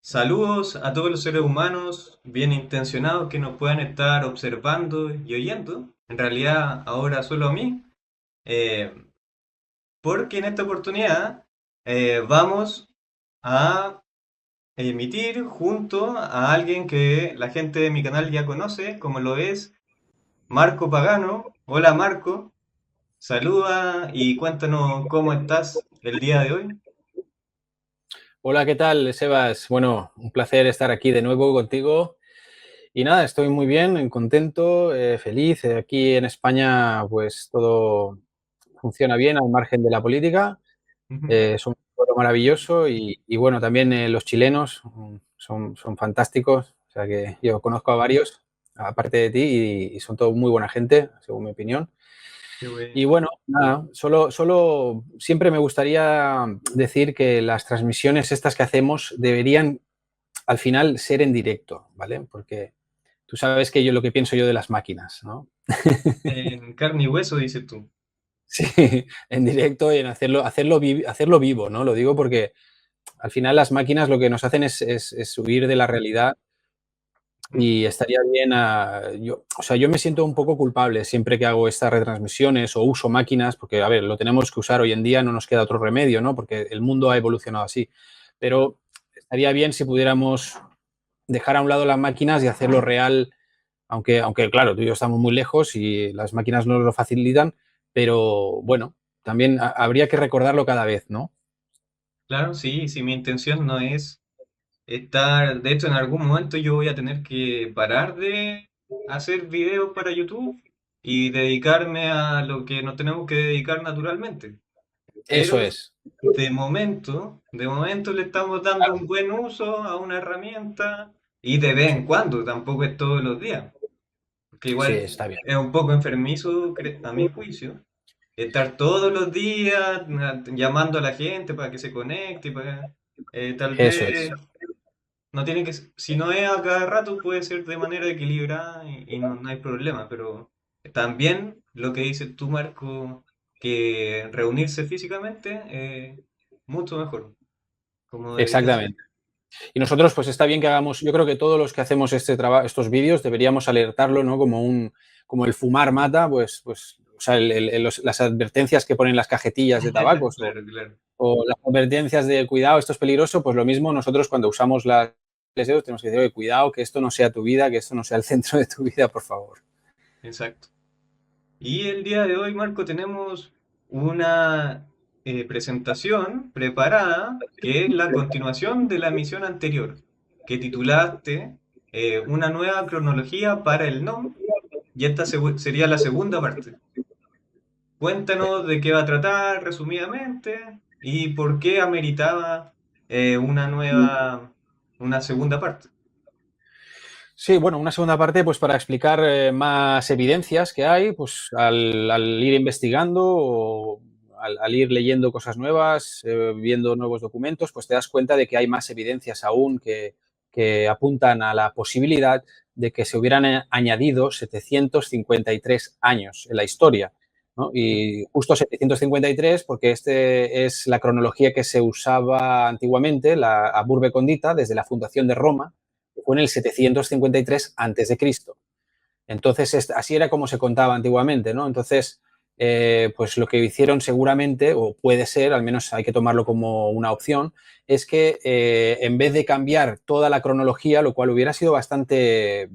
Saludos a todos los seres humanos bien intencionados que nos puedan estar observando y oyendo. En realidad, ahora solo a mí, eh, porque en esta oportunidad vamos a emitir junto a alguien que la gente de mi canal ya conoce, como lo es Marco Pagano. Hola Marco, saluda y cuéntanos cómo estás el día de hoy. Hola, ¿qué tal, Sebas? Bueno, un placer estar aquí de nuevo contigo. Y nada, estoy muy bien, contento, feliz. Aquí en España, pues todo funciona bien al margen de la política. Es un pueblo maravilloso y bueno, también los chilenos son fantásticos. O sea que yo conozco a varios, aparte de ti, y son todos muy buena gente, según mi opinión. Qué Y bueno. bueno, nada, solo siempre me gustaría decir que las transmisiones estas que hacemos deberían al final ser en directo, ¿vale? Porque tú sabes que yo lo que pienso yo de las máquinas, ¿no? En carne y hueso, dices tú. Sí, en directo y en hacerlo vivo, ¿no? Lo digo porque al final las máquinas lo que nos hacen es huir de la realidad y estaría bien, o sea, yo me siento un poco culpable siempre que hago estas retransmisiones o uso máquinas, porque, a ver, lo tenemos que usar hoy en día, no nos queda otro remedio, ¿no? Porque el mundo ha evolucionado así. Pero estaría bien si pudiéramos dejar a un lado las máquinas y hacerlo real, aunque claro, tú y yo estamos muy lejos y las máquinas no lo facilitan, pero bueno, también habría que recordarlo cada vez, ¿no? Claro, sí, sí, mi intención no es estar, de hecho en algún momento yo voy a tener que parar de hacer videos para YouTube y dedicarme a lo que nos tenemos que dedicar naturalmente. Eso Pero es, de momento le estamos dando un buen uso a una herramienta y de vez en cuando, tampoco es todos los días, porque sí, igual está bien. es un poco enfermizo a mi juicio. Estar todos los días llamando a la gente para que se conecte, para, tal Eso es. vez no tiene que, si no es a cada rato, puede ser de manera equilibrada y no hay problema, pero también lo que dices tú, Marco, que reunirse físicamente, mucho mejor, como debería ser. Exactamente. Y nosotros, pues está bien que hagamos, yo creo que todos los que hacemos estos vídeos deberíamos alertarlo, ¿no? Como el fumar mata, pues, o sea, las advertencias que ponen las cajetillas de tabacos Claro, claro. o las advertencias de cuidado, esto es peligroso, pues lo mismo nosotros cuando usamos las deseos tenemos que decir, oye, cuidado, que esto no sea tu vida, que esto no sea el centro de tu vida, por favor. Exacto. Y el día de hoy, Marco, tenemos una presentación preparada que es la continuación de la misión anterior, que titulaste Una nueva cronología para el NOM, y esta sería la segunda parte. Cuéntanos de qué va a tratar resumidamente y por qué ameritaba una segunda parte. Sí, bueno, una segunda parte, pues para explicar más evidencias que hay, pues al ir investigando o al ir leyendo cosas nuevas, viendo nuevos documentos, pues te das cuenta de que hay más evidencias aún que apuntan a la posibilidad de que se hubieran añadido 753 años en la historia, ¿no? Y justo 753 porque este es la cronología que se usaba antiguamente, la Urbe Condita, desde la fundación de Roma, que fue en el 753 antes de Cristo. Entonces, así era como se contaba antiguamente, ¿no? Entonces, pues lo que hicieron seguramente, o puede ser, al menos hay que tomarlo como una opción, es que en vez de cambiar toda la cronología, lo cual hubiera sido bastante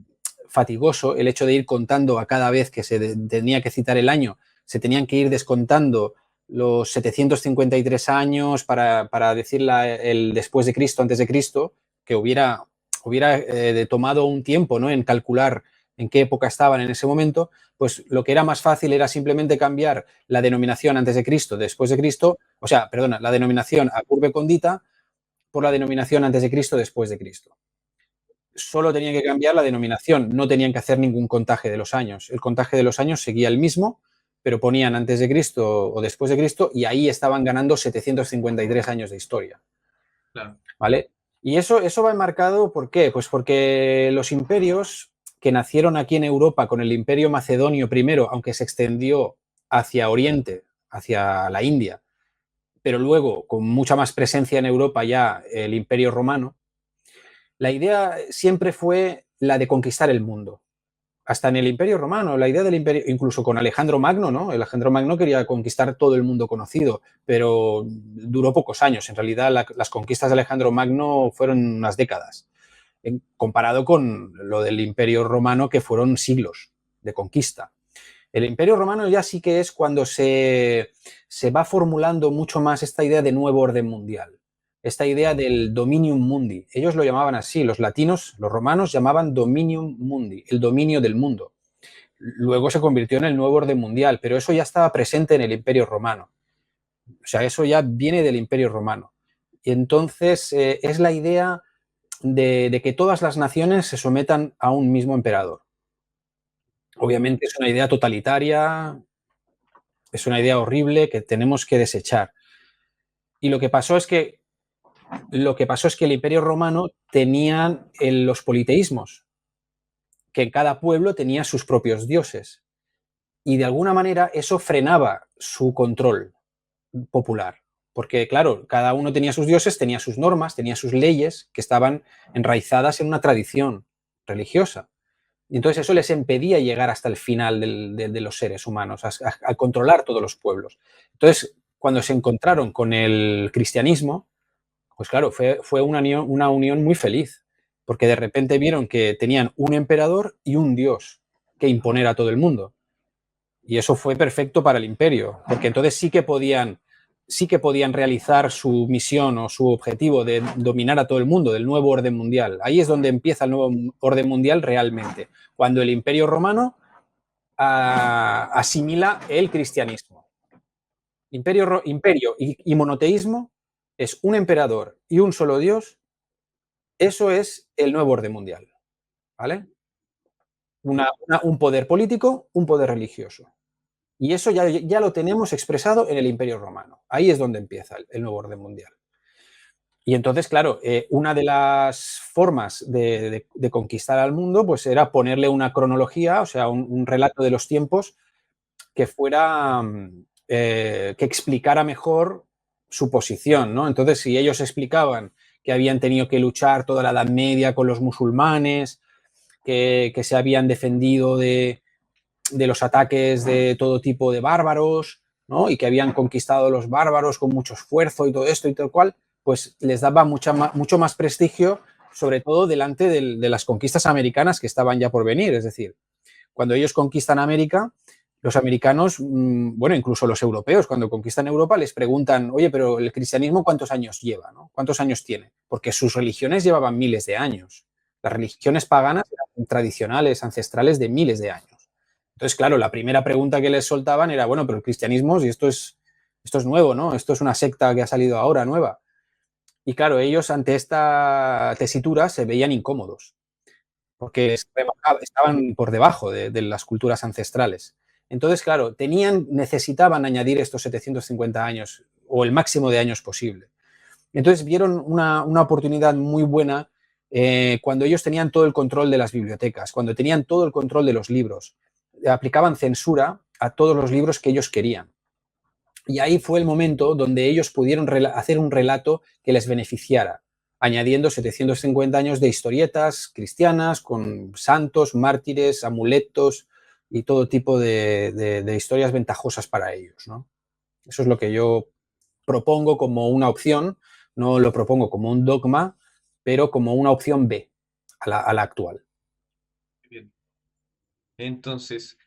fatigoso, el hecho de ir contando a cada vez que tenía que citar el año, se tenían que ir descontando los 753 años para decir el después de Cristo, antes de Cristo, que hubiera tomado un tiempo, ¿no? En calcular en qué época estaban en ese momento, pues lo que era más fácil era simplemente cambiar la denominación antes de Cristo, después de Cristo, o sea, perdona, la denominación a curve condita por la denominación antes de Cristo, después de Cristo. Solo tenían que cambiar la denominación, no tenían que hacer ningún contaje de los años. El contaje de los años seguía el mismo, pero ponían antes de Cristo o después de Cristo y ahí estaban ganando 753 años de historia. Claro. ¿Vale? Y eso va enmarcado, ¿por qué? Pues porque los imperios que nacieron aquí en Europa con el imperio macedonio primero, aunque se extendió hacia Oriente, hacia la India, pero luego con mucha más presencia en Europa ya el imperio romano, La idea siempre fue la de conquistar el mundo. Hasta en el Imperio Romano, la idea del imperio, incluso con Alejandro Magno, ¿no? Alejandro Magno quería conquistar todo el mundo conocido, pero duró pocos años. En realidad, las conquistas de Alejandro Magno fueron unas décadas, comparado con lo del Imperio Romano, que fueron siglos de conquista. El Imperio Romano ya sí que es cuando se va formulando mucho más esta idea de nuevo orden mundial, esta idea del dominium mundi. Ellos lo llamaban así, los latinos, los romanos llamaban dominium mundi, el dominio del mundo. Luego se convirtió en el nuevo orden mundial, pero eso ya estaba presente en el Imperio Romano. O sea, eso ya viene del Imperio Romano. Y entonces es la idea de que todas las naciones se sometan a un mismo emperador. Obviamente es una idea totalitaria, es una idea horrible que tenemos que desechar. Y lo que pasó es que el Imperio Romano tenía los politeísmos, que en cada pueblo tenía sus propios dioses. Y de alguna manera eso frenaba su control popular. Porque, claro, cada uno tenía sus dioses, tenía sus normas, tenía sus leyes que estaban enraizadas en una tradición religiosa. Y entonces eso les impedía llegar hasta el final de los seres humanos, a controlar todos los pueblos. Entonces, cuando se encontraron con el cristianismo, pues claro, fue una unión muy feliz, porque de repente vieron que tenían un emperador y un dios que imponer a todo el mundo. Y eso fue perfecto para el imperio, porque entonces sí que podían realizar su misión o su objetivo de dominar a todo el mundo, del nuevo orden mundial. Ahí es donde empieza el nuevo orden mundial realmente, cuando el Imperio Romano asimila el cristianismo. Imperio y monoteísmo es un emperador y un solo dios. Eso es el nuevo orden mundial, ¿vale? Un poder político, un poder religioso. Y eso ya lo tenemos expresado en el Imperio Romano. Ahí es donde empieza el nuevo orden mundial. Y entonces, claro, una de las formas de conquistar al mundo pues era ponerle una cronología, o sea, un relato de los tiempos que fuera, que explicara mejor su posición, ¿no? Entonces, si ellos explicaban que habían tenido que luchar toda la Edad Media con los musulmanes, que se habían defendido de los ataques de todo tipo de bárbaros, ¿no? Y que habían conquistado a los bárbaros con mucho esfuerzo y todo esto y tal cual, pues les daba mucho más prestigio, sobre todo delante de las conquistas americanas que estaban ya por venir. Es decir, cuando ellos conquistan América, los americanos, bueno, incluso los europeos, cuando conquistan Europa, les preguntan, oye, pero el cristianismo, ¿cuántos años lleva? ¿No? ¿Cuántos años tiene? Porque sus religiones llevaban miles de años. Las religiones paganas eran tradicionales, ancestrales de miles de años. Entonces, claro, la primera pregunta que les soltaban era, bueno, pero el cristianismo, si esto es nuevo, ¿no? Esto es una secta que ha salido ahora, nueva. Y claro, ellos ante esta tesitura se veían incómodos, porque estaban por debajo de las culturas ancestrales. Entonces, claro, necesitaban añadir estos 750 años o el máximo de años posible. Entonces vieron una oportunidad muy buena cuando ellos tenían todo el control de las bibliotecas, cuando tenían todo el control de los libros, aplicaban censura a todos los libros que ellos querían. Y ahí fue el momento donde ellos pudieron hacer un relato que les beneficiara, añadiendo 750 años de historietas cristianas con santos, mártires, amuletos y todo tipo de historias ventajosas para ellos, ¿no? Eso es lo que yo propongo como una opción, no lo propongo como un dogma, pero como una opción B a la actual. Bien. Entonces,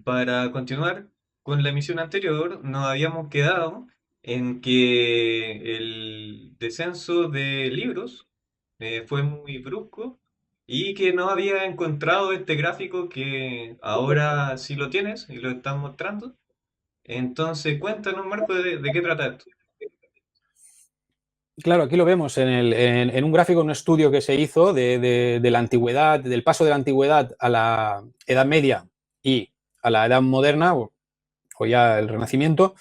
para continuar con la emisión anterior, nos habíamos quedado en que el descenso de libros fue muy brusco y que no había encontrado este gráfico que ahora sí lo tienes y lo estás mostrando. Entonces, cuéntanos, Marco, de qué trata esto. Claro, aquí lo vemos en un gráfico, un estudio que se hizo de la antigüedad, del paso de la antigüedad a la Edad Media y a la Edad Moderna, o ya el Renacimiento.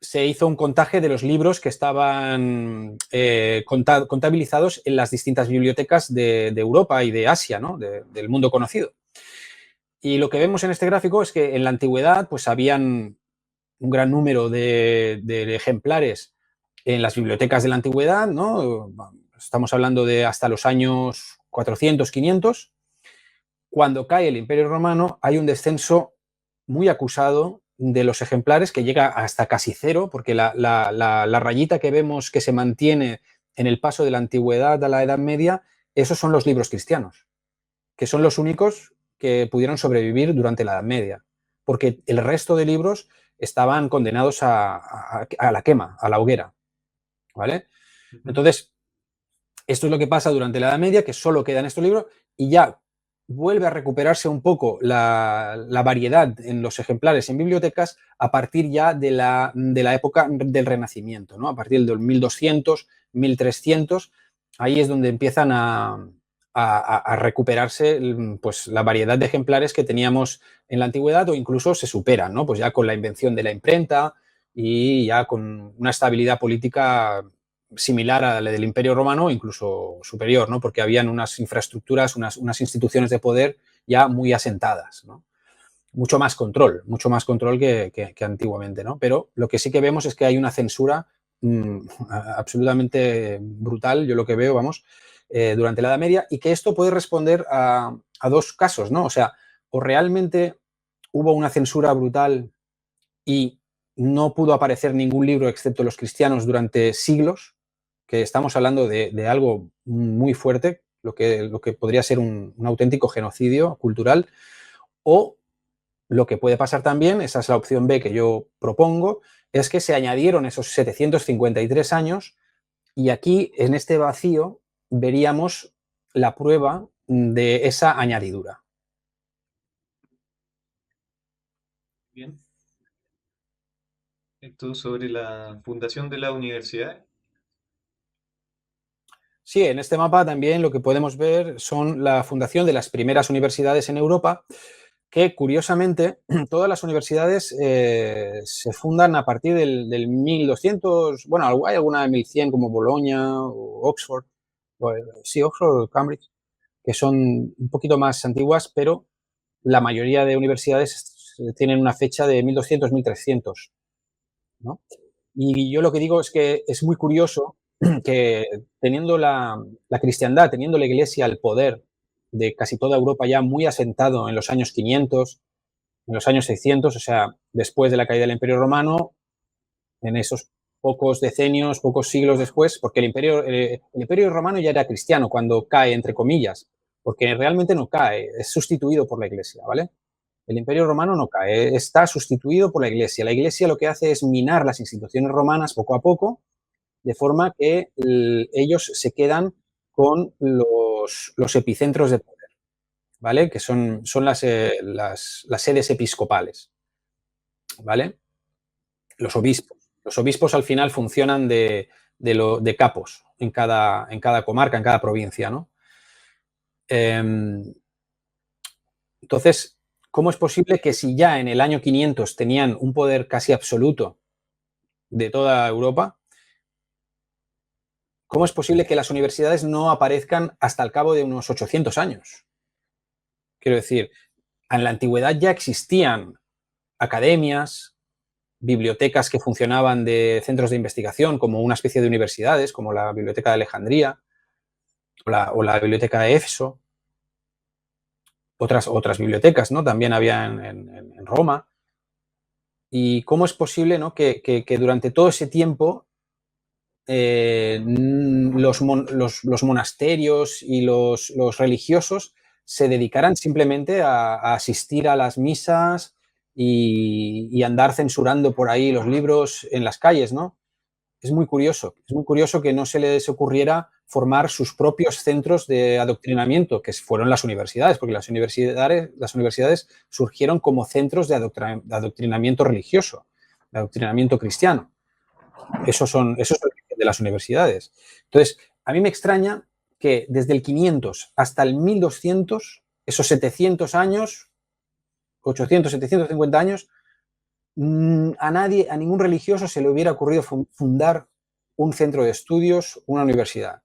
Se hizo un contaje de los libros que estaban contabilizados en las distintas bibliotecas de Europa y de Asia, ¿no? Del mundo conocido. Y lo que vemos en este gráfico es que en la antigüedad pues habían un gran número de ejemplares en las bibliotecas de la antigüedad, ¿no? estamos hablando de hasta los años 400, 500, cuando cae el Imperio Romano hay un descenso muy acusado de los ejemplares que llega hasta casi cero, porque la rayita que vemos que se mantiene en el paso de la antigüedad a la Edad Media, esos son los libros cristianos, que son los únicos que pudieron sobrevivir durante la Edad Media, porque el resto de libros estaban condenados a la quema, a la hoguera, ¿vale? Entonces, esto es lo que pasa durante la Edad Media, que solo quedan estos libros y ya vuelve a recuperarse un poco la variedad en los ejemplares en bibliotecas a partir ya de la época del Renacimiento, ¿no? A partir del 1200, 1300, ahí es donde empiezan a recuperarse pues, la variedad de ejemplares que teníamos en la antigüedad o incluso se superan, ¿no? Pues ya con la invención de la imprenta y ya con una estabilidad política similar a la del Imperio Romano, incluso superior, ¿no? Porque habían unas infraestructuras, unas instituciones de poder ya muy asentadas, ¿no? Mucho más control que antiguamente, ¿no? Pero lo que sí que vemos es que hay una censura absolutamente brutal, yo lo que veo, vamos, durante la Edad Media, y que esto puede responder a dos casos, ¿no? O sea, o realmente hubo una censura brutal y no pudo aparecer ningún libro excepto los cristianos durante siglos, que estamos hablando de algo muy fuerte, lo que podría ser un auténtico genocidio cultural, o lo que puede pasar también, esa es la opción B que yo propongo, es que se añadieron esos 753 años y aquí, en este vacío, veríamos la prueba de esa añadidura. Bien. Esto sobre la fundación de la universidad. Sí, en este mapa también lo que podemos ver son la fundación de las primeras universidades en Europa, que curiosamente todas las universidades se fundan a partir del 1200, bueno, hay alguna de 1100 como Bolonia o Oxford, sí, Oxford o Cambridge, que son un poquito más antiguas, pero la mayoría de universidades tienen una fecha de 1200, 1300, ¿no? Y yo lo que digo es que es muy curioso que teniendo la cristiandad, teniendo la iglesia el poder de casi toda Europa ya muy asentado en los años 500, en los años 600, o sea, después de la caída del Imperio Romano, en esos pocos decenios, pocos siglos después, porque el imperio Romano ya era cristiano cuando cae, entre comillas, porque realmente no cae, es sustituido por la iglesia, ¿vale? El Imperio Romano no cae, está sustituido por la Iglesia. La Iglesia lo que hace es minar las instituciones romanas poco a poco, de forma que ellos se quedan con los epicentros de poder, ¿vale? Que son las sedes episcopales, ¿vale? Los obispos. Los obispos al final funcionan de capos en cada comarca, en cada provincia, ¿no? Entonces, ¿cómo es posible que si ya en el año 500 tenían un poder casi absoluto de toda Europa, cómo es posible que las universidades no aparezcan hasta el cabo de unos 800 años? Quiero decir, en la antigüedad ya existían academias, bibliotecas que funcionaban de centros de investigación, como una especie de universidades, como la Biblioteca de Alejandría o la Biblioteca de Éfeso. Otras bibliotecas, ¿no? También había en Roma. ¿Y cómo es posible, ¿no? que durante todo ese tiempo los monasterios y los religiosos se dedicaran simplemente a asistir a las misas y andar censurando por ahí los libros en las calles, ¿no? Es muy curioso que no se les ocurriera formar sus propios centros de adoctrinamiento, que fueron las universidades, porque las universidades surgieron como centros de adoctrinamiento religioso, de adoctrinamiento cristiano. Eso es el origen de las universidades. Entonces, a mí me extraña que desde el 500 hasta el 1200, esos 700 años, 800, 750 años, a ningún religioso se le hubiera ocurrido fundar un centro de estudios, una universidad.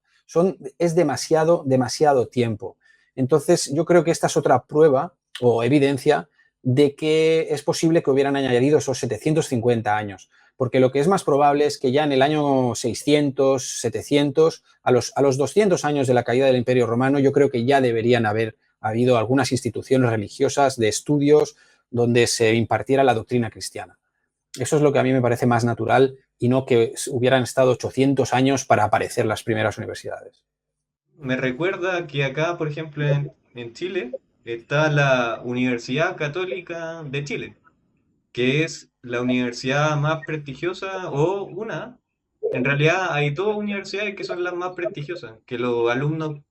Es demasiado tiempo. Entonces, yo creo que esta es otra prueba o evidencia de que es posible que hubieran añadido esos 750 años. porque lo que es más probable es que ya en el año 600, 700, a los 200 años de la caída del Imperio Romano, yo creo que ya deberían haber habido algunas instituciones religiosas de estudios donde se impartiera la doctrina cristiana. Eso es lo que a mí me parece más natural y no que hubieran estado 800 años para aparecer las primeras universidades. Me recuerda que acá, por ejemplo, en Chile, está la Universidad Católica de Chile, que es la universidad más prestigiosa o una. En realidad hay dos universidades que son las más prestigiosas, que los alumnos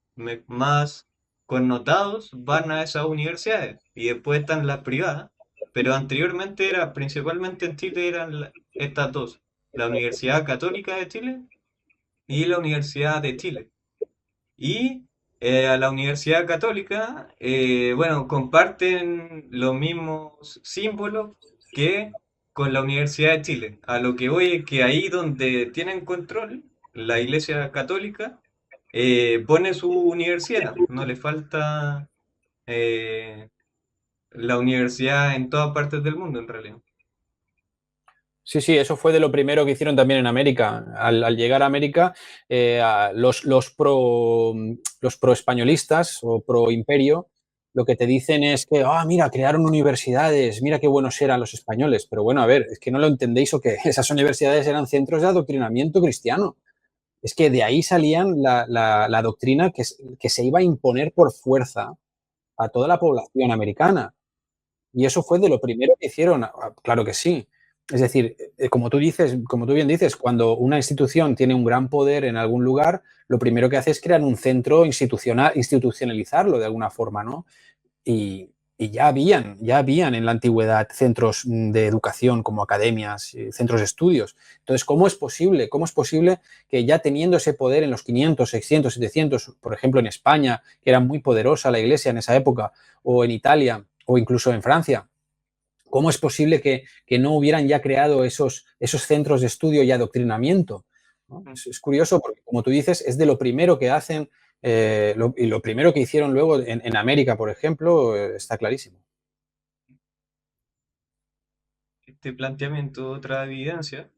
más connotados van a esas universidades y después están las privadas, pero anteriormente era principalmente en Chile eran estas dos, la Universidad Católica de Chile y la Universidad de Chile. Y a la Universidad Católica, bueno, comparten los mismos símbolos que con la Universidad de Chile. A lo que voy es que ahí donde tienen control, la Iglesia Católica pone su universidad. No le falta eh, la universidad en todas partes del mundo, en realidad. Sí, sí, eso fue de lo primero que hicieron también en América. Al llegar a América, los pro españolistas o pro imperio lo que te dicen es que, mira, crearon universidades, mira qué buenos eran los españoles. Pero bueno, a ver, es que no lo entendéis o que esas universidades eran centros de adoctrinamiento cristiano. Es que de ahí salían la doctrina que se iba a imponer por fuerza a toda la población americana. Y eso fue de lo primero que hicieron, claro que sí. Es decir, como tú dices, como tú bien dices, cuando una institución tiene un gran poder en algún lugar, lo primero que hace es crear un centro institucional, institucionalizarlo de alguna forma, ¿no? Y ya habían en la antigüedad centros de educación como academias, centros de estudios. Entonces, ¿cómo es posible? ¿Cómo es posible que ya teniendo ese poder en los 500, 600, 700, por ejemplo en España, que era muy poderosa la iglesia en esa época, o en Italia, o incluso en Francia, ¿cómo es posible que no hubieran ya creado esos centros de estudio y adoctrinamiento? ¿No? Es curioso porque, como tú dices, es de lo primero que hacen y lo primero que hicieron luego en América, por ejemplo, está clarísimo. Este planteamiento, otra evidencia,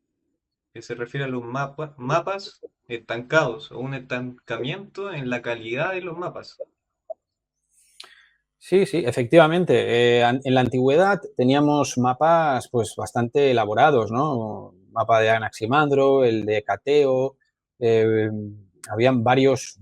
que se refiere a los mapas estancados o un estancamiento en la calidad de los mapas. Sí, sí, efectivamente. En la antigüedad teníamos mapas pues bastante elaborados, ¿no? Mapa de Anaximandro, el de Cateo. eh, Habían varios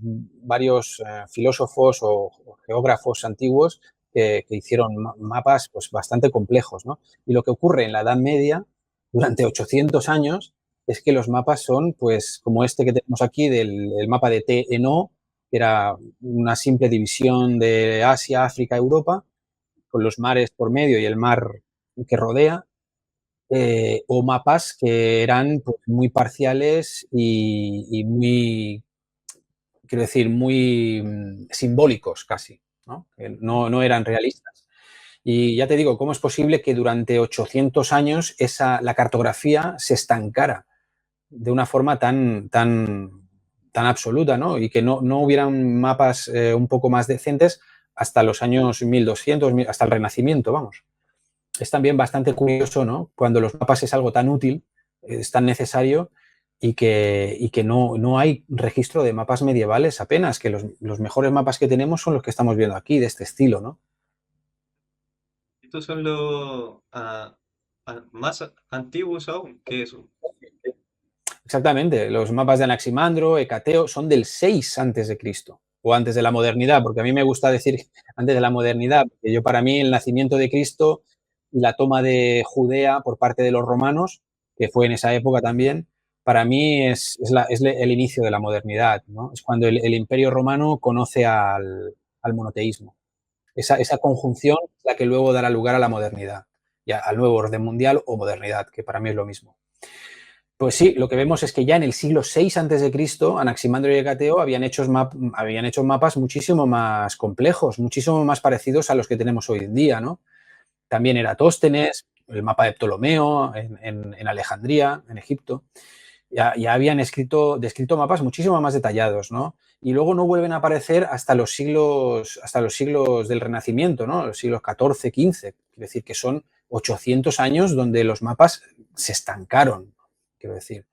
filósofos o geógrafos antiguos que hicieron mapas pues bastante complejos, ¿no? Y lo que ocurre en la Edad Media, durante 800 años, es que los mapas son, pues, como este que tenemos aquí, el mapa de TNO, que era una simple división de Asia, África, Europa, con los mares por medio y el mar que rodea, o mapas que eran pues, muy parciales y muy, quiero decir, muy simbólicos casi, ¿no? Que no eran realistas. Y ya te digo, ¿cómo es posible que durante 800 años la cartografía se estancara de una forma tan absoluta, ¿no? Y que no hubieran mapas un poco más decentes hasta los años 1200, hasta el Renacimiento, vamos. Es también bastante curioso, ¿no? Cuando los mapas es algo tan útil, es tan necesario y que no hay registro de mapas medievales apenas, que los mejores mapas que tenemos son los que estamos viendo aquí, de este estilo, ¿no? Estos son los más antiguos aún que eso. Exactamente, los mapas de Anaximandro, Hecateo, son del 6 antes de Cristo o antes de la modernidad, porque a mí me gusta decir antes de la modernidad, porque yo para mí el nacimiento de Cristo y la toma de Judea por parte de los romanos, que fue en esa época también, para mí es el inicio de la modernidad, ¿no? Es cuando el Imperio Romano conoce al monoteísmo. Esa conjunción es la que luego dará lugar a la modernidad, y al nuevo orden mundial o modernidad, que para mí es lo mismo. Pues sí, lo que vemos es que ya en el siglo VI antes de Cristo, Anaximandro y Hecateo habían hecho mapas muchísimo más complejos, muchísimo más parecidos a los que tenemos hoy en día, ¿no? También Eratóstenes, el mapa de Ptolomeo en Alejandría, en Egipto, ya habían descrito mapas muchísimo más detallados, ¿no? Y luego no vuelven a aparecer hasta los siglos del Renacimiento, ¿no? Los siglos XIV, XV. Quiere decir que son 800 años donde los mapas se estancaron, quiero decir.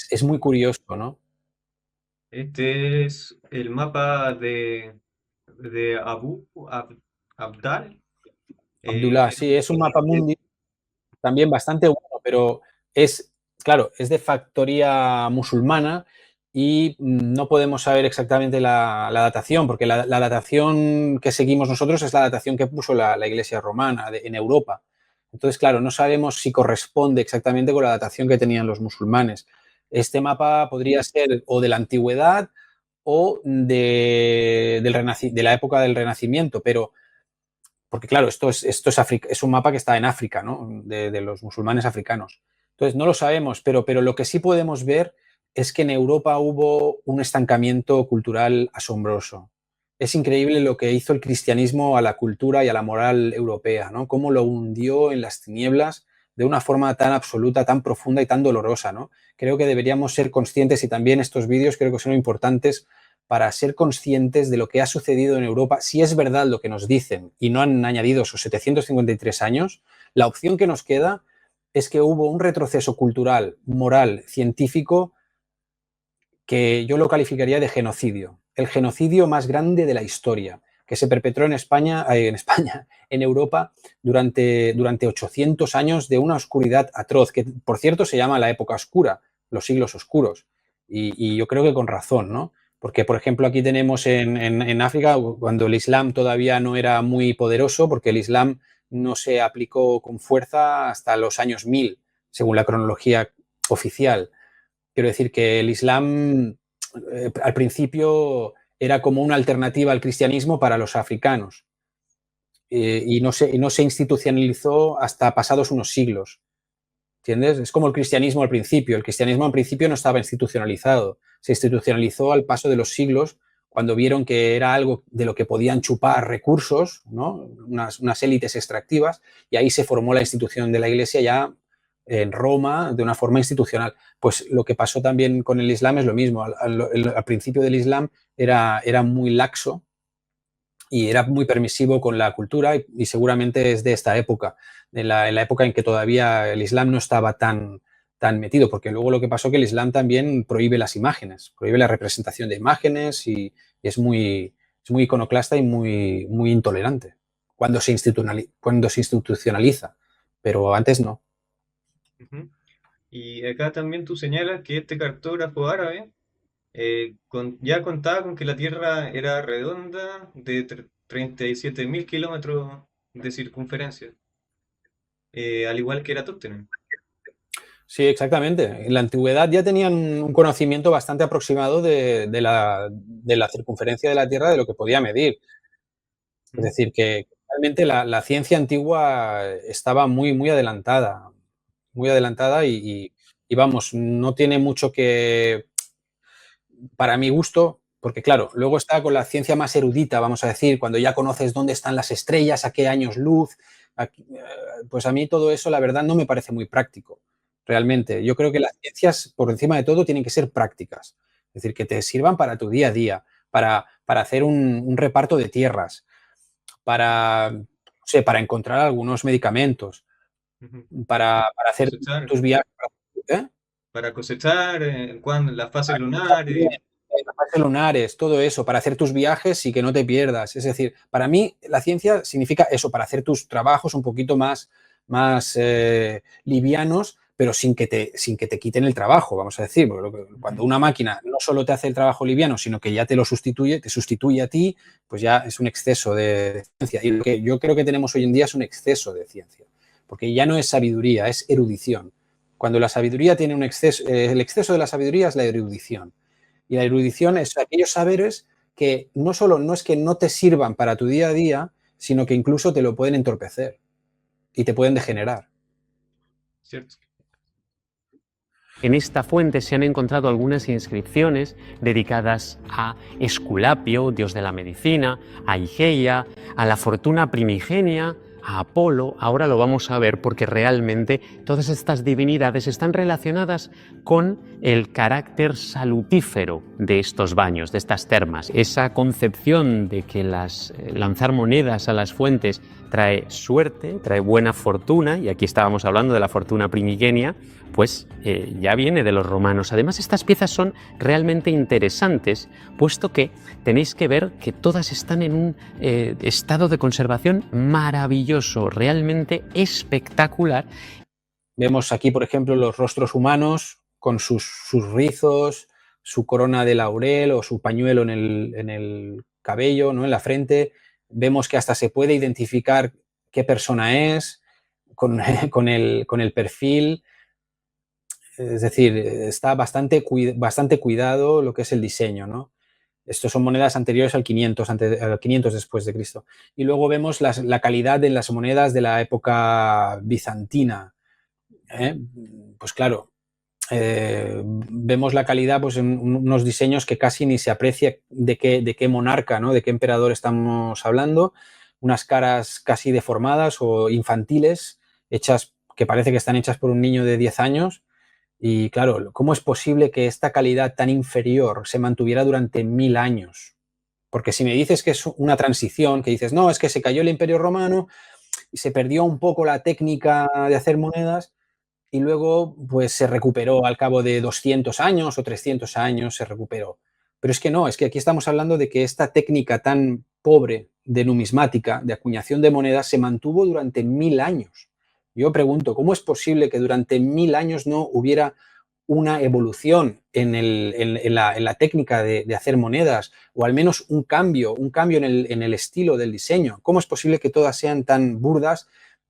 Es muy curioso, ¿no? Este es el mapa de Abdal. Abdullah, sí, es un mapa mundi también bastante bueno, pero es, claro, es de factoría musulmana y no podemos saber exactamente la datación, porque la datación que seguimos nosotros es la datación que puso la Iglesia romana en Europa. Entonces, claro, no sabemos si corresponde exactamente con la datación que tenían los musulmanes. Este mapa podría ser o de la antigüedad o de la época del Renacimiento, pero porque claro, es un mapa que está en África, ¿no? De los musulmanes africanos. Entonces, no lo sabemos, pero lo que sí podemos ver es que en Europa hubo un estancamiento cultural asombroso. Es increíble lo que hizo el cristianismo a la cultura y a la moral europea, ¿no? Cómo lo hundió en las tinieblas de una forma tan absoluta, tan profunda y tan dolorosa, ¿no? Creo que deberíamos ser conscientes y también estos vídeos creo que son importantes para ser conscientes de lo que ha sucedido en Europa, si es verdad lo que nos dicen y no han añadido esos 753 años, la opción que nos queda es que hubo un retroceso cultural, moral, científico, que yo lo calificaría de genocidio. El genocidio más grande de la historia, que se perpetró en Europa, durante 800 años de una oscuridad atroz, que por cierto se llama la época oscura, los siglos oscuros. Y yo creo que con razón, ¿no? Porque, por ejemplo, aquí tenemos en África, cuando el Islam todavía no era muy poderoso, porque el Islam no se aplicó con fuerza hasta los años 1000, según la cronología oficial. Quiero decir que el Islam al principio era como una alternativa al cristianismo para los africanos y no se institucionalizó hasta pasados unos siglos. ¿Entiendes? Es como el cristianismo al principio. El cristianismo al principio no estaba institucionalizado. Se institucionalizó al paso de los siglos cuando vieron que era algo de lo que podían chupar recursos, ¿no? Unas élites extractivas, y ahí se formó la institución de la Iglesia ya en Roma de una forma institucional. Pues lo que pasó también con el Islam es lo mismo. Al principio del Islam era muy laxo y era muy permisivo con la cultura y seguramente es de esta época, en la época en que todavía el Islam no estaba tan metido, porque luego lo que pasó es que el Islam también prohíbe las imágenes, prohíbe la representación de imágenes y es muy iconoclasta y muy intolerante cuando se institucionaliza, pero antes no. Ujú. Y acá también tú señalas que este cartógrafo árabe ya contaba con que la Tierra era redonda de 37.000 kilómetros de circunferencia, al igual que Eratóstenes. Sí, exactamente. En la antigüedad ya tenían un conocimiento bastante aproximado de la circunferencia de la Tierra, de lo que podía medir. Es ¿Mm? decir, que realmente la ciencia antigua estaba muy adelantada y vamos, no tiene mucho que, para mi gusto, porque claro, luego está con la ciencia más erudita, vamos a decir, cuando ya conoces dónde están las estrellas, a qué años luz, pues a mí todo eso, la verdad, no me parece muy práctico, realmente. Yo creo que las ciencias, por encima de todo, tienen que ser prácticas, es decir, que te sirvan para tu día a día, para hacer un reparto de tierras, no sé, para encontrar algunos medicamentos, Ujú. para hacer Cosechar, tus viajes. ¿Eh? para cosechar, cuando las fases lunares. Las fases lunares, todo eso, para hacer tus viajes y que no te pierdas. Es decir, para mí la ciencia significa eso, para hacer tus trabajos un poquito más livianos, pero sin que te quiten el trabajo, vamos a decir. Porque cuando Ujú. una máquina no solo te hace el trabajo liviano, sino que ya te sustituye a ti, pues ya es un exceso de ciencia. Y lo que yo creo que tenemos hoy en día es un exceso de ciencia, porque ya no es sabiduría, es erudición. Cuando la sabiduría tiene un exceso, el exceso de la sabiduría es la erudición. Y la erudición es aquellos saberes que no solo no es que no te sirvan para tu día a día, sino que incluso te lo pueden entorpecer y te pueden degenerar. ¿Cierto? En esta fuente se han encontrado algunas inscripciones dedicadas a Esculapio, dios de la medicina, a Igeia, a la fortuna primigenia, a Apolo, ahora lo vamos a ver porque realmente todas estas divinidades están relacionadas con el carácter salutífero de estos baños, de estas termas. Esa concepción de que lanzar monedas a las fuentes trae suerte, trae buena fortuna, y aquí estábamos hablando de la fortuna primigenia, pues ya viene de los romanos. Además, estas piezas son realmente interesantes, puesto que tenéis que ver que todas están en un estado de conservación maravilloso, realmente espectacular. Vemos aquí, por ejemplo, los rostros humanos con sus rizos, su corona de laurel o su pañuelo en el cabello, ¿no? En la frente. Vemos que hasta se puede identificar qué persona es con el perfil. Es decir, está bastante cuidado lo que es el diseño, ¿no? Estos son monedas anteriores al 500, al 500 después de Cristo. Y luego vemos la calidad de las monedas de la época bizantina. Pues claro, vemos la calidad pues, en unos diseños que casi ni se aprecia de qué monarca, ¿no? De qué emperador estamos hablando. Unas caras casi deformadas o infantiles, hechas que parece que están hechas por un niño de 10 años. Y claro, ¿cómo es posible que esta calidad tan inferior se mantuviera durante 1000 años? Porque si me dices que es una transición, que dices, no, es que se cayó el Imperio Romano y se perdió un poco la técnica de hacer monedas y luego pues se recuperó al cabo de 200 años o 300 años, se recuperó. Pero es que no, es que aquí estamos hablando de que esta técnica tan pobre de numismática, de acuñación de monedas, se mantuvo durante 1000 años. Yo pregunto, ¿cómo es posible que durante 1000 años no hubiera una evolución en la técnica de hacer monedas o al menos un cambio en el estilo del diseño? ¿Cómo es posible que todas sean tan burdas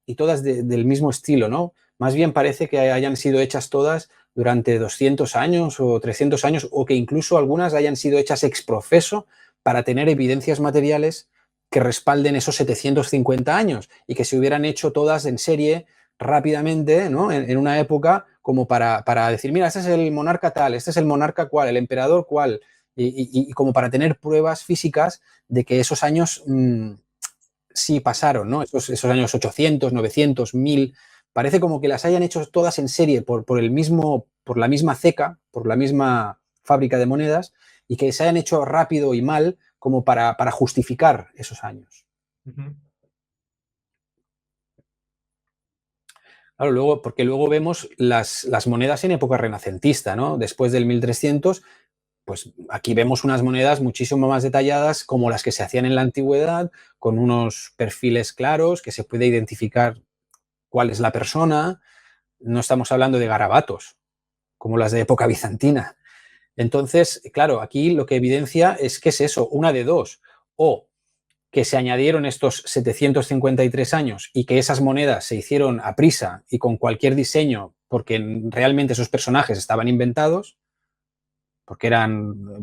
y todas del mismo estilo, ¿no? Más bien parece que hayan sido hechas todas durante 200 años o 300 años o que incluso algunas hayan sido hechas ex profeso para tener evidencias materiales que respalden esos 750 años y que se hubieran hecho todas en serie rápidamente, ¿no? En una época como para decir, mira, este es el monarca tal, este es el monarca cual, el emperador cual, y como para tener pruebas físicas de que esos años sí pasaron, ¿no? Esos años 800, 900, 1000, parece como que las hayan hecho todas en serie por la misma ceca, por la misma fábrica de monedas, y que se hayan hecho rápido y mal como para justificar esos años. Ujú. Claro, porque luego vemos las monedas en época renacentista, ¿no? Después del 1300, pues aquí vemos unas monedas muchísimo más detalladas como las que se hacían en la antigüedad, con unos perfiles claros, que se puede identificar cuál es la persona. No estamos hablando de garabatos, como las de época bizantina. Entonces, claro, aquí lo que evidencia es que es eso, una de dos. O que se añadieron estos 753 años y que esas monedas se hicieron a prisa y con cualquier diseño, porque realmente esos personajes estaban inventados, porque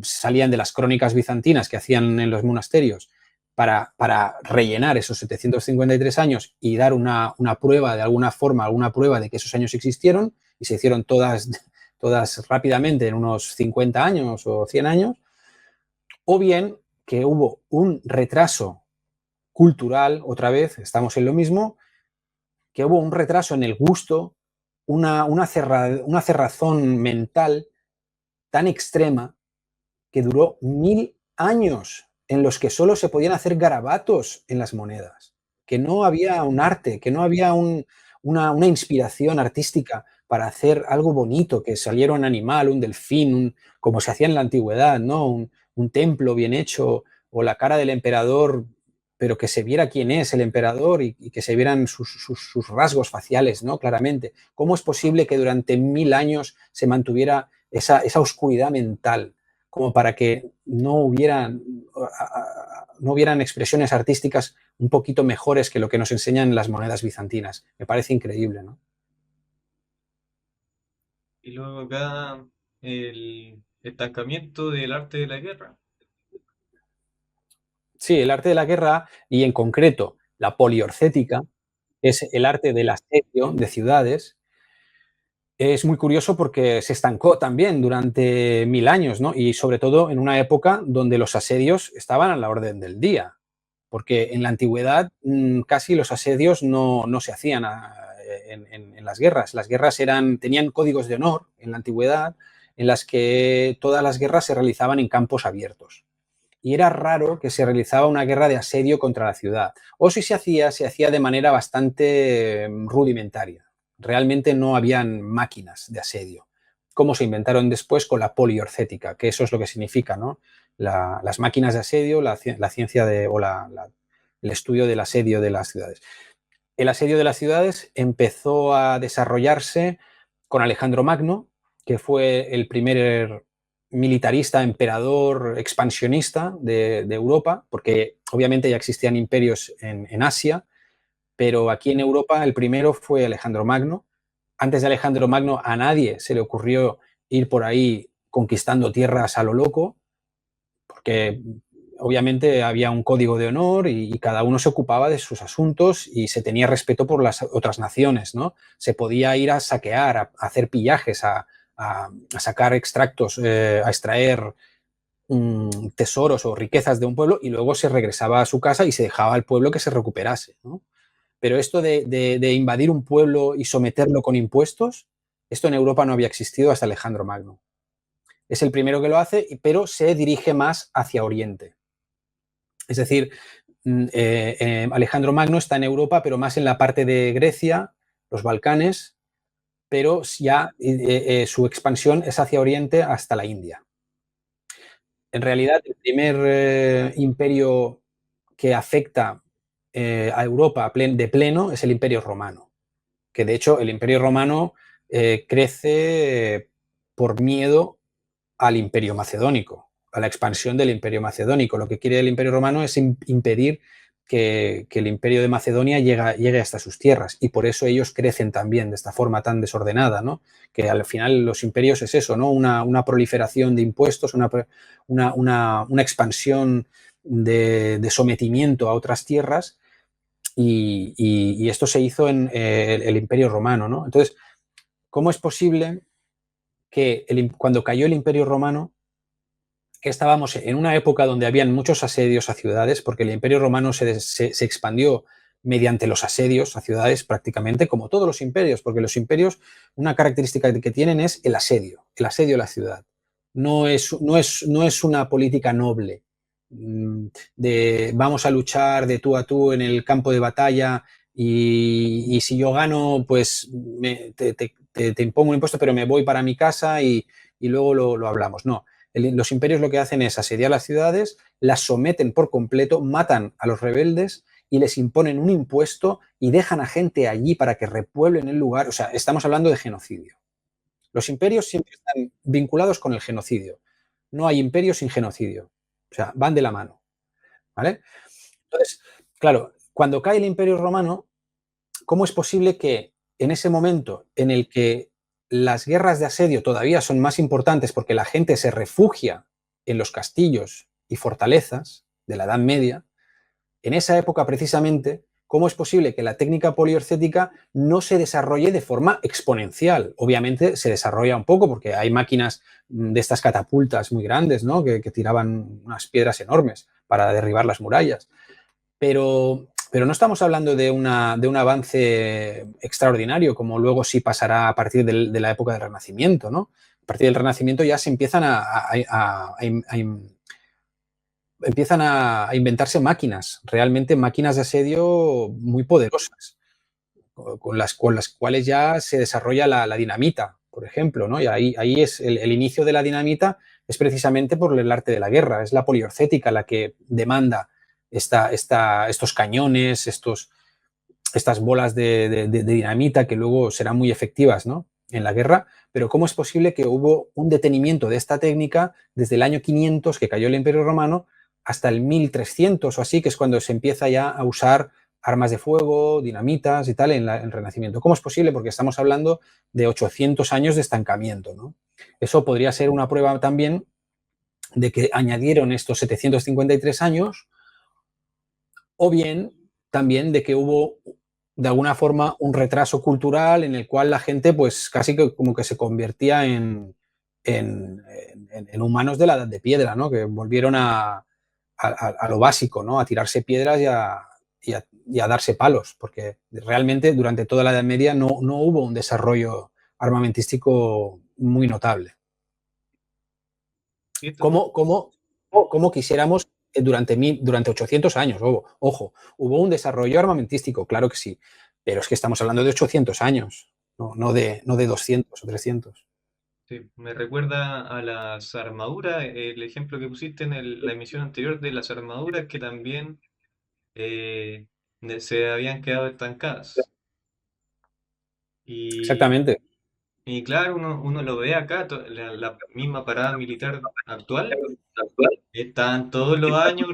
salían de las crónicas bizantinas que hacían en los monasterios para rellenar esos 753 años y dar una prueba de alguna forma, alguna prueba de que esos años existieron y se hicieron todas rápidamente en unos 50 años o 100 años, o bien que hubo un retraso cultural, otra vez, estamos en lo mismo, que hubo un retraso en el gusto, una cerrazón mental tan extrema que duró 1000 años en los que solo se podían hacer garabatos en las monedas, que no había un arte, que no había una inspiración artística para hacer algo bonito, que saliera un animal, un delfín, como se hacía en la antigüedad, ¿no? Un templo bien hecho o la cara del emperador, pero que se viera quién es el emperador y que se vieran sus rasgos faciales, ¿no? Claramente. ¿Cómo es posible que durante 1000 años se mantuviera esa oscuridad mental como para que no hubieran expresiones artísticas un poquito mejores que lo que nos enseñan las monedas bizantinas? Me parece increíble, ¿no? Y luego acá el estancamiento del arte de la guerra. Sí, el arte de la guerra y en concreto la poliorcética es el arte del asedio de ciudades. Es muy curioso porque se estancó también durante 1000 años, ¿no? Y sobre todo en una época donde los asedios estaban a la orden del día. porque en la antigüedad casi los asedios no se hacían en las guerras. Las guerras tenían códigos de honor en la antigüedad, en las que todas las guerras se realizaban en campos abiertos. Y era raro que se realizaba una guerra de asedio contra la ciudad. O si se hacía de manera bastante rudimentaria. Realmente no habían máquinas de asedio, como se inventaron después con la poliorcética, que eso es lo que significa, ¿no? Las máquinas de asedio, la ciencia el estudio del asedio de las ciudades. El asedio de las ciudades empezó a desarrollarse con Alejandro Magno, que fue el primer militarista, emperador, expansionista de Europa, porque obviamente ya existían imperios en Asia, pero aquí en Europa el primero fue Alejandro Magno. Antes de Alejandro Magno a nadie se le ocurrió ir por ahí conquistando tierras a lo loco, porque obviamente había un código de honor y cada uno se ocupaba de sus asuntos y se tenía respeto por las otras naciones, ¿no? Se podía ir a saquear, a hacer pillajes, a sacar extractos, a extraer tesoros o riquezas de un pueblo y luego se regresaba a su casa y se dejaba al pueblo que se recuperase, ¿no? Pero esto de invadir un pueblo y someterlo con impuestos, esto en Europa no había existido hasta Alejandro Magno. Es el primero que lo hace, pero se dirige más hacia Oriente. Es decir, Alejandro Magno está en Europa, pero más en la parte de Grecia, los Balcanes, pero ya su expansión es hacia Oriente hasta la India. En realidad, el primer imperio que afecta a Europa de pleno es el Imperio Romano, que de hecho el Imperio Romano crece por miedo al Imperio Macedónico, a la expansión del Imperio Macedónico. Lo que quiere el Imperio Romano es impedir que el Imperio de Macedonia llegue hasta sus tierras, y por eso ellos crecen también de esta forma tan desordenada, ¿no? Que al final los imperios es eso, ¿no? Una proliferación de impuestos, una expansión de sometimiento a otras tierras, y esto se hizo en el Imperio Romano, ¿no? Entonces, ¿cómo es posible que cuando cayó el Imperio Romano, que estábamos en una época donde habían muchos asedios a ciudades, porque el Imperio Romano se expandió mediante los asedios a ciudades prácticamente, como todos los imperios, porque los imperios, una característica que tienen es el asedio a la ciudad. No es una política noble de vamos a luchar de tú a tú en el campo de batalla y si yo gano, pues te impongo un impuesto, pero me voy para mi casa y luego lo hablamos. No. Los imperios lo que hacen es asediar las ciudades, las someten por completo, matan a los rebeldes y les imponen un impuesto y dejan a gente allí para que repueblen el lugar. O sea, estamos hablando de genocidio. Los imperios siempre están vinculados con el genocidio. No hay imperio sin genocidio. O sea, van de la mano. ¿Vale? Entonces, claro, cuando cae el Imperio Romano, ¿cómo es posible que en ese momento en el que las guerras de asedio todavía son más importantes porque la gente se refugia en los castillos y fortalezas de la Edad Media, en esa época precisamente, ¿cómo es posible que la técnica poliorcética no se desarrolle de forma exponencial? Obviamente se desarrolla un poco porque hay máquinas de estas catapultas muy grandes, ¿no? que tiraban unas piedras enormes para derribar las murallas. Pero no estamos hablando de un avance extraordinario, como luego sí pasará a partir de la época del Renacimiento, ¿no? A partir del Renacimiento ya se empiezan empiezan a inventarse máquinas, realmente máquinas de asedio muy poderosas, con las cuales ya se desarrolla la dinamita, por ejemplo, ¿no? Y ahí es el inicio de la dinamita, es precisamente por el arte de la guerra, es la poliorcética la que demanda estos cañones, estas bolas de dinamita que luego serán muy efectivas, ¿no? En la guerra. Pero ¿cómo es posible que hubo un detenimiento de esta técnica desde el año 500, que cayó el Imperio Romano, hasta el 1300 o así, que es cuando se empieza ya a usar armas de fuego, dinamitas y tal en el Renacimiento? ¿Cómo es posible? Porque estamos hablando de 800 años de estancamiento, ¿no? Eso podría ser una prueba también de que añadieron estos 753 años, o bien también de que hubo de alguna forma un retraso cultural en el cual la gente pues casi que como que se convertía en humanos de la edad de piedra, ¿no? Que volvieron a a lo básico, ¿no? A tirarse piedras y a darse palos, porque realmente durante toda la Edad Media no hubo un desarrollo armamentístico muy notable. Cierto. Como quisiéramos durante 800 años. Ojo, hubo un desarrollo armamentístico, claro que sí, pero es que estamos hablando de 800 años, no de 200 o 300. Sí, me recuerda a las armaduras, el ejemplo que pusiste en la emisión anterior de las armaduras que también eh, se habían quedado estancadas. Y, Exactamente. y claro, uno lo ve acá, la misma parada militar actual, están todos los años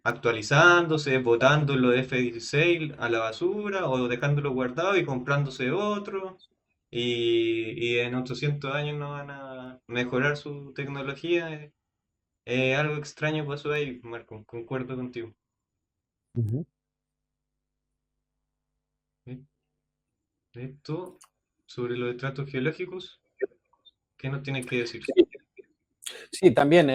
actualizándose, botando los F-16 a la basura o dejándolo guardado y comprándose otro. Y en 800 años no van a mejorar su tecnología. Algo extraño pasó ahí, Marco, concuerdo contigo. Ujú. ¿Eh? Esto, sobre los estratos geológicos, ¿qué nos tienes que decir? Sí, también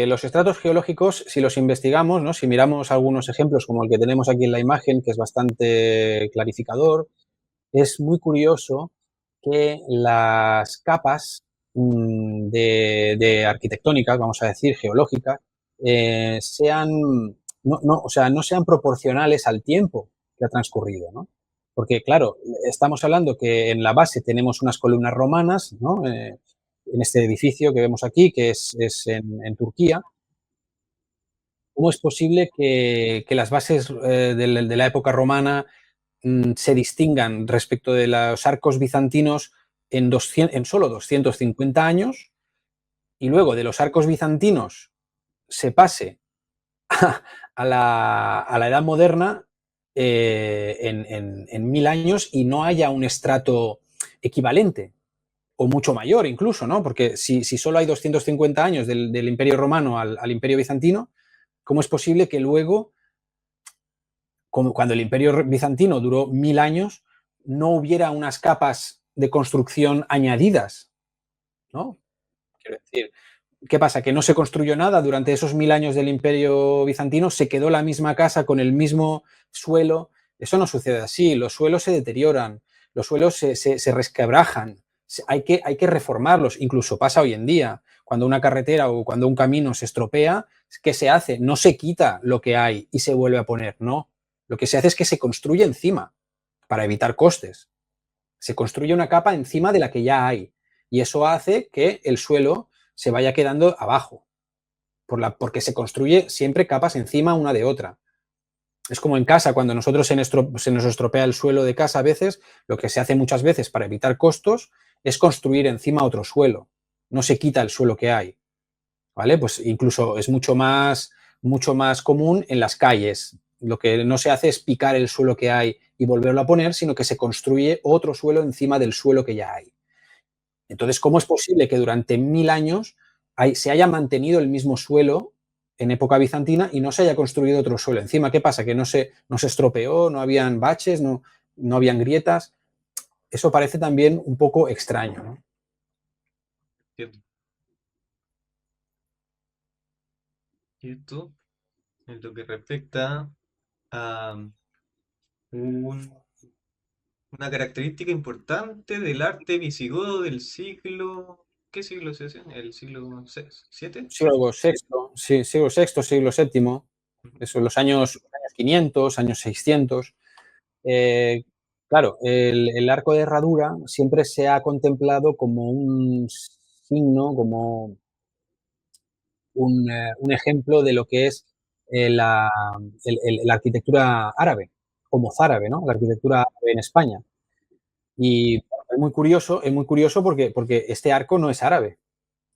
los estratos geológicos, si los investigamos, ¿no? Si miramos algunos ejemplos como el que tenemos aquí en la imagen, que es bastante clarificador, es muy curioso que las capas de arquitectónicas, vamos a decir, geológicas, sean, o sea, no sean proporcionales al tiempo que ha transcurrido, ¿no? Porque, claro, estamos hablando que en la base tenemos unas columnas romanas, ¿no? En este edificio que vemos aquí, que es en Turquía. ¿Cómo es posible que las bases de la época romana se distingan respecto de los arcos bizantinos en solo 250 años y luego de los arcos bizantinos se pase a la edad moderna en 1000 años y no haya un estrato equivalente o mucho mayor incluso, ¿no? Porque si solo hay 250 años del Imperio Romano al Imperio Bizantino, ¿cómo es posible que luego, cuando el Imperio Bizantino duró 1000 años, no hubiera unas capas de construcción añadidas, ¿no? Quiero decir, ¿qué pasa? Que no se construyó nada durante esos 1000 años del Imperio Bizantino, se quedó la misma casa con el mismo suelo. Eso no sucede así, los suelos se deterioran, los suelos se resquebrajan, hay que reformarlos, incluso pasa hoy en día, cuando una carretera o cuando un camino se estropea, ¿qué se hace? No se quita lo que hay y se vuelve a poner, no. Lo que se hace es que se construye encima para evitar costes. Se construye una capa encima de la que ya hay y eso hace que el suelo se vaya quedando abajo, porque se construye siempre capas encima una de otra. Es como en casa, cuando nosotros se nos estropea el suelo de casa a veces, lo que se hace muchas veces para evitar costos es construir encima otro suelo. No se quita el suelo que hay, ¿vale? Pues incluso es mucho más común en las calles. Lo que no se hace es picar el suelo que hay y volverlo a poner, sino que se construye otro suelo encima del suelo que ya hay. Entonces, ¿cómo es posible que durante 1000 años se haya mantenido el mismo suelo en época bizantina y no se haya construido otro suelo encima? ¿Qué pasa? ¿Que no se estropeó, no habían baches, no habían grietas? Eso parece también un poco extraño, ¿no? ¿Cierto? Y esto, en lo que respecta a un- una característica importante del arte visigodo del siglo... ¿Qué siglo es ese? ¿El siglo VII? Siglo sexto, sí, siglo sexto, siglo séptimo, eso, los años 500, años 600. Eh, claro, el arco de herradura siempre se ha contemplado como un signo, como un ejemplo de lo que es la arquitectura árabe, o mozárabe, ¿no? La arquitectura árabe en España. Y es muy curioso porque este arco no es árabe,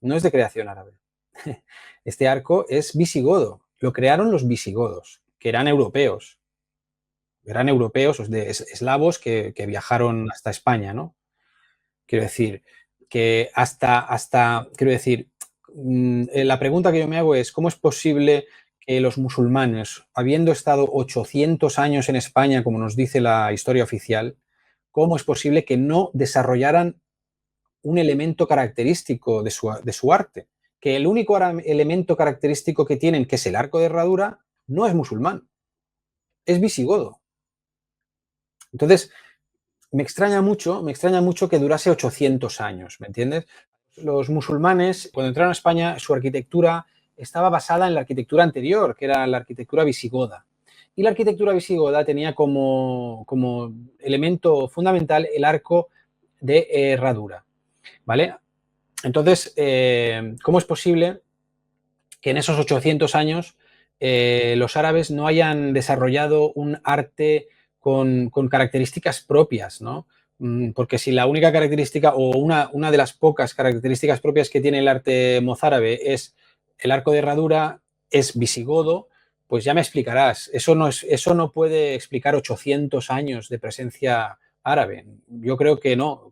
no es de creación árabe. Este arco es visigodo, lo crearon los visigodos, que eran europeos, eslavos que viajaron hasta España, ¿no? Quiero decir, que quiero decir, la pregunta que yo me hago es, ¿cómo es posible que los musulmanes, habiendo estado 800 años en España, como nos dice la historia oficial, cómo es posible que no desarrollaran un elemento característico de su arte, que el único elemento característico que tienen, que es el arco de herradura, no es musulmán, es visigodo. Entonces, me extraña mucho que durase 800 años, ¿me entiendes? Los musulmanes, cuando entraron a España, su arquitectura estaba basada en la arquitectura anterior, que era la arquitectura visigoda. Y la arquitectura visigoda tenía como elemento fundamental el arco de herradura, ¿vale? Entonces, ¿cómo es posible que en esos 800 años los árabes no hayan desarrollado un arte con características propias, ¿no? Porque si la única característica o una de las pocas características propias que tiene el arte mozárabe es el arco de herradura, es visigodo, pues ya me explicarás. Eso no puede explicar 800 años de presencia árabe. Yo creo que no.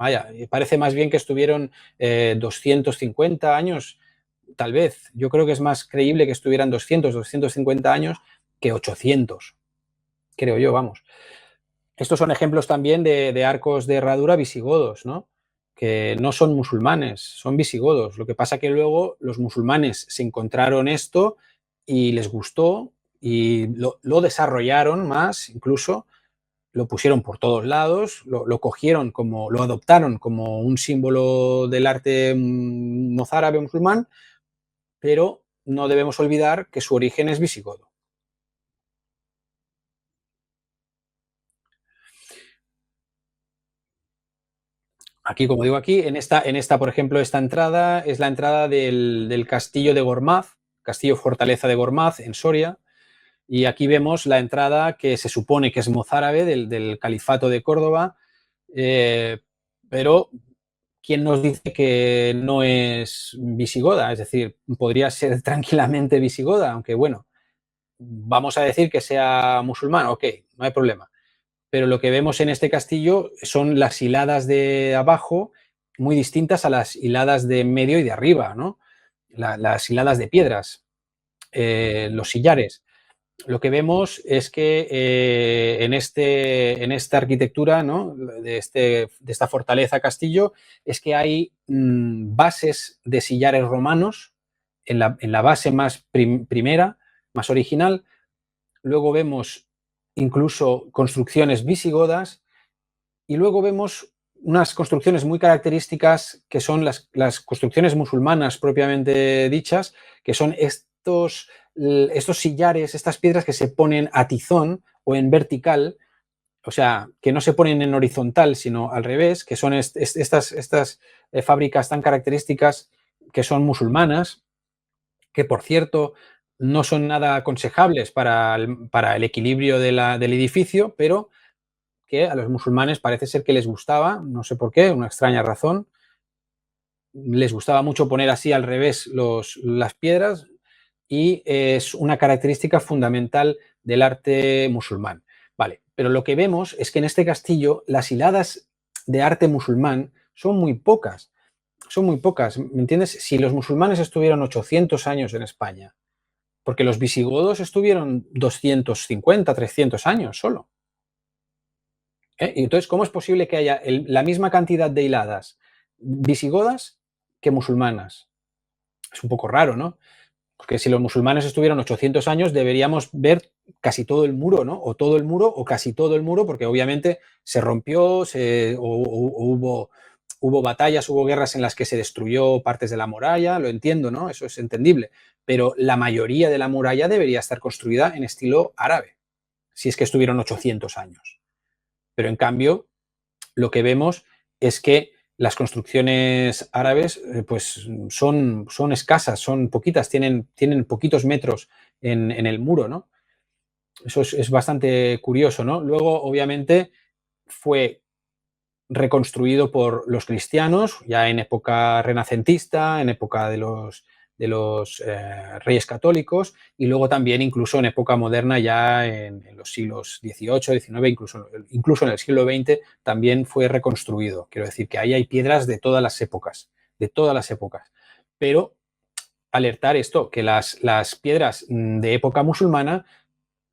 Vaya, parece más bien que estuvieron 250 años, tal vez. Yo creo que es más creíble que estuvieran 250 años que 800, creo yo, vamos. Estos son ejemplos también de arcos de herradura visigodos, ¿no? Que no son musulmanes, son visigodos. Lo que pasa que luego los musulmanes se encontraron esto y les gustó y lo desarrollaron más, incluso lo pusieron por todos lados, lo cogieron como, lo adoptaron como un símbolo del arte mozárabe musulmán, pero no debemos olvidar que su origen es visigodo. Aquí, como digo aquí, en esta, por ejemplo, esta entrada es la entrada del castillo de Gormaz, castillo fortaleza de Gormaz, en Soria, y aquí vemos la entrada que se supone que es mozárabe del califato de Córdoba, pero ¿quién nos dice que no es visigoda? Es decir, podría ser tranquilamente visigoda, aunque bueno, vamos a decir que sea musulmán, ok, no hay problema. Pero lo que vemos en este castillo son las hiladas de abajo muy distintas a las hiladas de medio y de arriba, ¿no? Las hiladas de piedras, los sillares. Lo que vemos es que en esta arquitectura, ¿no? de esta fortaleza castillo, es que hay bases de sillares romanos en la base más primera, más original. Luego vemos incluso construcciones visigodas y luego vemos unas construcciones muy características que son las construcciones musulmanas propiamente dichas, que son estos sillares, estas piedras que se ponen a tizón o en vertical, o sea, que no se ponen en horizontal, sino al revés, que son estas fábricas tan características que son musulmanas, que por cierto no son nada aconsejables para el equilibrio del edificio, pero que a los musulmanes parece ser que les gustaba, no sé por qué, una extraña razón, les gustaba mucho poner así al revés las piedras y es una característica fundamental del arte musulmán. Vale, pero lo que vemos es que en este castillo las hiladas de arte musulmán son muy pocas, ¿me entiendes? Si los musulmanes estuvieron 800 años en España, porque los visigodos estuvieron 250, 300 años solo. Y entonces, ¿cómo es posible que haya la misma cantidad de hiladas visigodas que musulmanas? Es un poco raro, ¿no? Porque si los musulmanes estuvieron 800 años, deberíamos ver casi todo el muro, ¿no? O todo el muro o casi todo el muro, porque obviamente se rompió, hubo batallas, hubo guerras en las que se destruyó partes de la muralla, lo entiendo, ¿no? Eso es entendible. Pero la mayoría de la muralla debería estar construida en estilo árabe, si es que estuvieron 800 años. Pero en cambio, lo que vemos es que las construcciones árabes pues son escasas, son poquitas, tienen poquitos metros en el muro, ¿no? Eso es bastante curioso, ¿no? Luego, obviamente, fue reconstruido por los cristianos, ya en época renacentista, en época de los reyes católicos, y luego también incluso en época moderna, ya en los siglos XVIII, XIX, incluso en el siglo XX, también fue reconstruido. Quiero decir que ahí hay piedras de todas las épocas, Pero alertar esto, que las piedras de época musulmana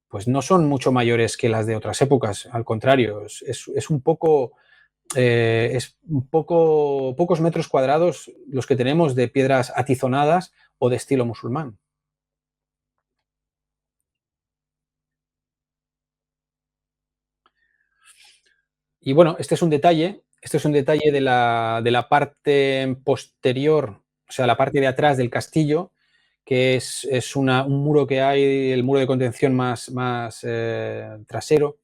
pues no son mucho mayores que las de otras épocas, al contrario, es un poco es pocos metros cuadrados los que tenemos de piedras atizonadas o de estilo musulmán. Y bueno, este es un detalle de la parte posterior, o sea, la parte de atrás del castillo, que es un muro que hay, el muro de contención más trasero,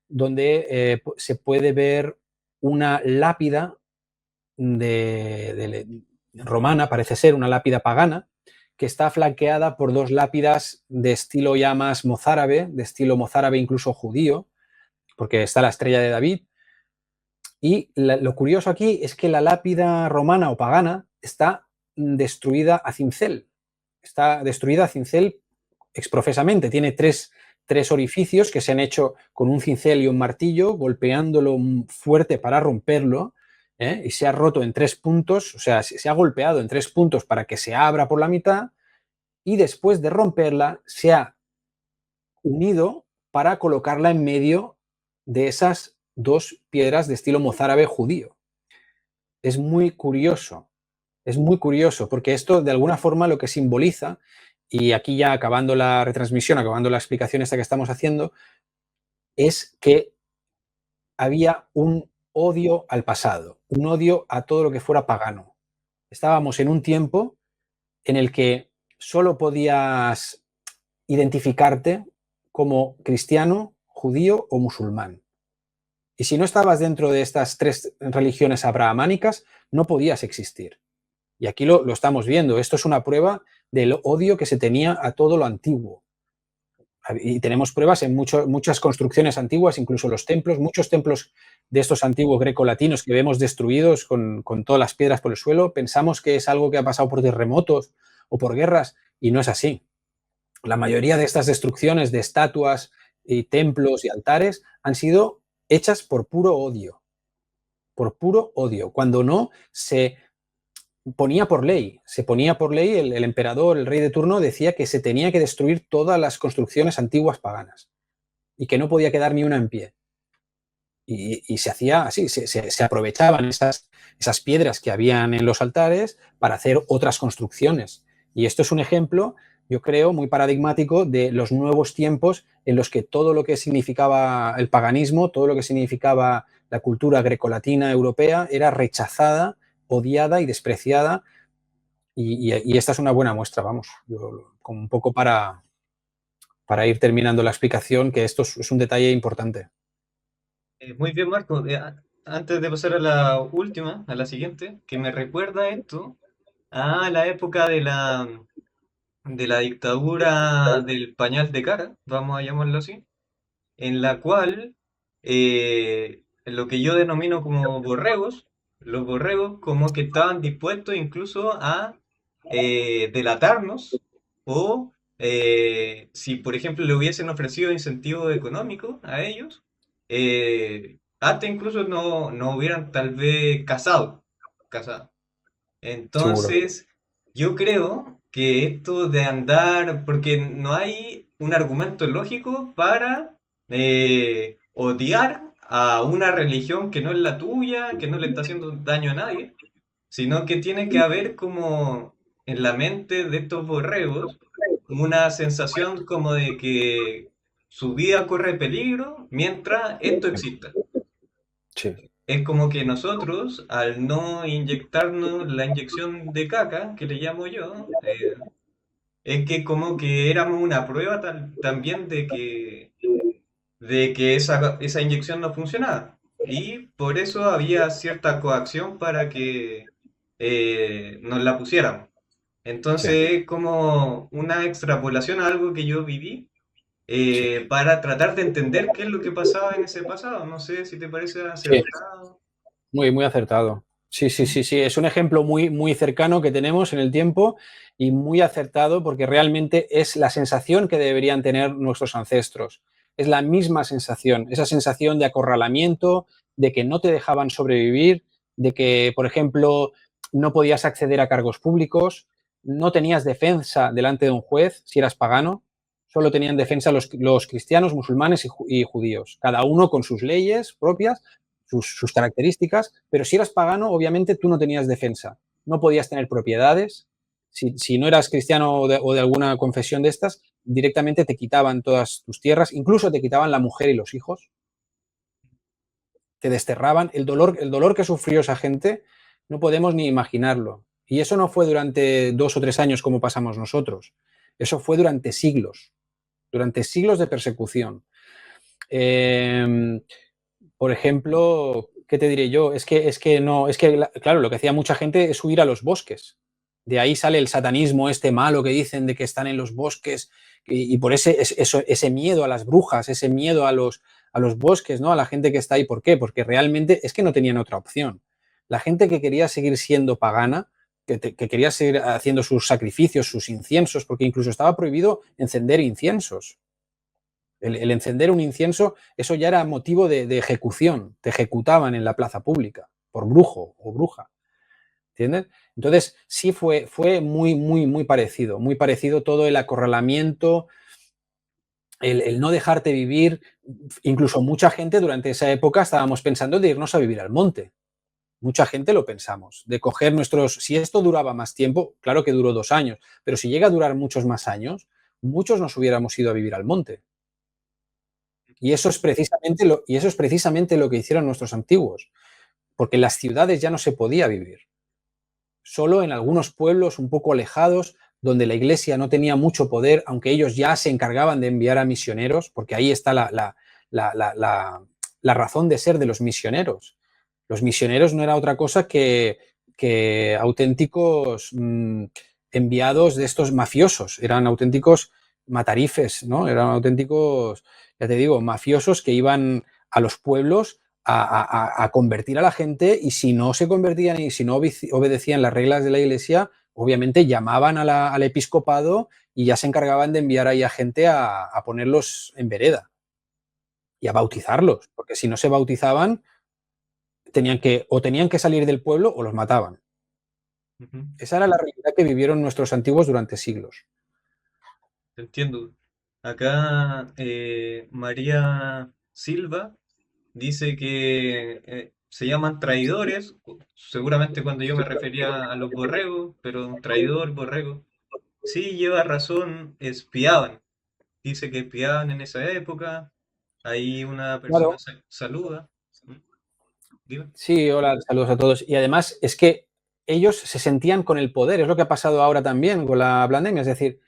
donde se puede ver una lápida romana, parece ser una lápida pagana, que está flanqueada por dos lápidas de estilo ya más mozárabe, de estilo mozárabe incluso judío, porque está la estrella de David. Y lo curioso aquí es que la lápida romana o pagana está destruida a cincel. Está destruida a cincel exprofesamente. Tiene tres orificios que se han hecho con un cincel y un martillo, golpeándolo fuerte para romperlo, y se ha roto en 3 puntos, o sea, se ha golpeado en 3 puntos para que se abra por la mitad, y después de romperla se ha unido para colocarla en medio de esas 2 piedras de estilo mozárabe judío. Es muy curioso, porque esto de alguna forma lo que simboliza, y aquí ya acabando la retransmisión, acabando la explicación esta que estamos haciendo, es que había un odio al pasado, un odio a todo lo que fuera pagano. Estábamos en un tiempo en el que solo podías identificarte como cristiano, judío o musulmán. Y si no estabas dentro de estas 3 religiones abrahamánicas, no podías existir. Y aquí lo estamos viendo. Esto es una prueba del odio que se tenía a todo lo antiguo. Y tenemos pruebas en muchas construcciones antiguas, incluso los templos, muchos templos de estos antiguos grecolatinos que vemos destruidos con todas las piedras por el suelo. Pensamos que es algo que ha pasado por terremotos o por guerras, y no es así. La mayoría de estas destrucciones de estatuas y templos y altares han sido hechas por puro odio, cuando no se ponía por ley, el emperador, el rey de turno decía que se tenía que destruir todas las construcciones antiguas paganas y que no podía quedar ni una en pie. Y se hacía así, se aprovechaban esas piedras que habían en los altares para hacer otras construcciones. Y esto es un ejemplo, yo creo, muy paradigmático de los nuevos tiempos en los que todo lo que significaba el paganismo, todo lo que significaba la cultura grecolatina europea era rechazada, odiada y despreciada. Y esta es una buena muestra, vamos, como un poco para ir terminando la explicación, que esto es un detalle importante. Muy bien, Marco. Antes de pasar a la última, a la siguiente, que me recuerda esto a la época de la dictadura del pañal de cara, vamos a llamarlo así, en la cual lo que yo denomino como borregos, los borregos como que estaban dispuestos incluso a delatarnos o si por ejemplo le hubiesen ofrecido incentivo económico a ellos, hasta incluso no hubieran tal vez casado. Seguro. Entonces, yo creo que esto de andar, porque no hay un argumento lógico para odiar a una religión que no es la tuya, que no le está haciendo daño a nadie, sino que tiene que haber como en la mente de estos borregos una sensación como de que su vida corre peligro mientras esto exista. Sí. Es como que nosotros, al no inyectarnos la inyección de caca, que le llamo yo, es que como que éramos una prueba también de que esa inyección no funcionaba. Y por eso había cierta coacción para que nos la pusieran. Sí. Entonces, es como una extrapolación a algo que yo viví Sí. para tratar de entender qué es lo que pasaba en ese pasado. No sé si te parece Sí. acertado. Muy acertado. Sí. Es un ejemplo muy cercano que tenemos en el tiempo y muy acertado porque realmente es la sensación que deberían tener nuestros ancestros. Es la misma sensación, esa sensación de acorralamiento, de que no te dejaban sobrevivir, de que, por ejemplo, no podías acceder a cargos públicos, no tenías defensa delante de un juez si eras pagano, solo tenían defensa los cristianos, musulmanes y judíos, cada uno con sus leyes propias, sus características, pero si eras pagano, obviamente tú no tenías defensa. No podías tener propiedades. Si no eras cristiano o de alguna confesión de estas, directamente te quitaban todas tus tierras, incluso te quitaban la mujer y los hijos, te desterraban. El dolor que sufrió esa gente no podemos ni imaginarlo. Y eso no fue durante 2 o 3 años como pasamos nosotros. Eso fue durante siglos de persecución. Por ejemplo, ¿qué te diré yo? Claro, lo que hacía mucha gente es huir a los bosques. De ahí sale el satanismo este malo que dicen de que están en los bosques y por ese miedo a las brujas, ese miedo a los bosques, ¿no? A la gente que está ahí. ¿Por qué? Porque realmente es que no tenían otra opción. La gente que quería seguir siendo pagana, que quería seguir haciendo sus sacrificios, sus inciensos, porque incluso estaba prohibido encender inciensos. El encender un incienso, eso ya era motivo de ejecución. Te ejecutaban en la plaza pública por brujo o bruja. ¿Entiendes? Entonces, sí fue muy parecido todo el acorralamiento, el no dejarte vivir. Incluso mucha gente durante esa época estábamos pensando de irnos a vivir al monte. Mucha gente lo pensamos, de coger si esto duraba más tiempo, claro que duró 2 años, pero si llega a durar muchos más años, muchos nos hubiéramos ido a vivir al monte. Y eso es precisamente lo que hicieron nuestros antiguos, porque en las ciudades ya no se podía vivir. Solo en algunos pueblos un poco alejados, donde la iglesia no tenía mucho poder, aunque ellos ya se encargaban de enviar a misioneros, porque ahí está la razón de ser de los misioneros. Los misioneros no era otra cosa que auténticos enviados de estos mafiosos, eran auténticos matarifes, ¿no? Eran auténticos, ya te digo, mafiosos que iban a los pueblos a convertir a la gente, y si no se convertían y si no obedecían las reglas de la iglesia, obviamente llamaban al episcopado y ya se encargaban de enviar ahí a gente a ponerlos en vereda y a bautizarlos, porque si no se bautizaban, tenían que salir del pueblo o los mataban. Esa era la realidad que vivieron nuestros antiguos durante siglos. Entiendo. Acá María Silva dice que se llaman traidores, seguramente cuando yo me refería a los borregos, pero un traidor, borrego. Sí, lleva razón, espiaban. Dice que espiaban en esa época. Ahí una persona Claro. saluda. ¿Mm? Dime. Sí, hola, saludos a todos. Y además es que ellos se sentían con el poder, es lo que ha pasado ahora también con la pandemia, es decir,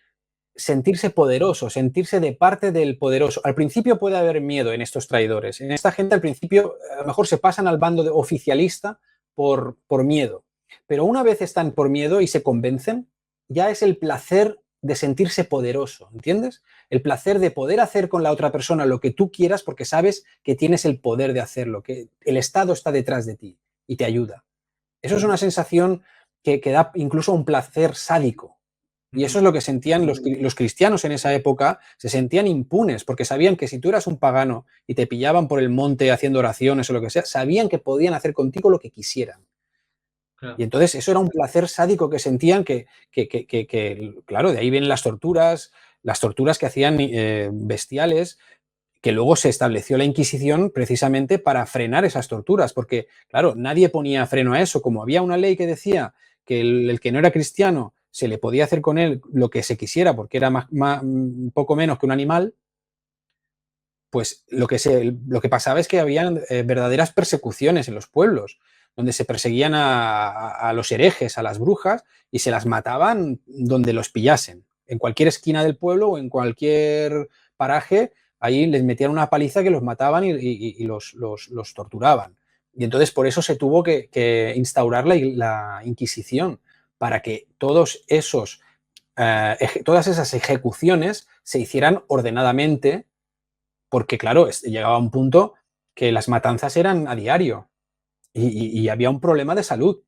sentirse poderoso, sentirse de parte del poderoso. Al principio puede haber miedo en estos traidores. En esta gente al principio a lo mejor se pasan al bando oficialista por miedo. Pero una vez están por miedo y se convencen, ya es el placer de sentirse poderoso, ¿entiendes? El placer de poder hacer con la otra persona lo que tú quieras porque sabes que tienes el poder de hacerlo, que el Estado está detrás de ti y te ayuda. Eso es una sensación que da incluso un placer sádico. Y eso es lo que sentían los cristianos en esa época, se sentían impunes, porque sabían que si tú eras un pagano y te pillaban por el monte haciendo oraciones o lo que sea, sabían que podían hacer contigo lo que quisieran. Claro. Y entonces eso era un placer sádico que sentían que claro, de ahí vienen las torturas que hacían bestiales, que luego se estableció la Inquisición precisamente para frenar esas torturas, porque, claro, nadie ponía freno a eso. Como había una ley que decía que el que no era cristiano se le podía hacer con él lo que se quisiera porque era poco menos que un animal, pues lo que pasaba es que habían verdaderas persecuciones en los pueblos, donde se perseguían a los herejes, a las brujas, y se las mataban donde los pillasen. En cualquier esquina del pueblo o en cualquier paraje, ahí les metían una paliza que los mataban y los torturaban. Y entonces por eso se tuvo que instaurar la Inquisición, para que todas esas ejecuciones se hicieran ordenadamente, porque claro, llegaba un punto que las matanzas eran a diario y había un problema de salud.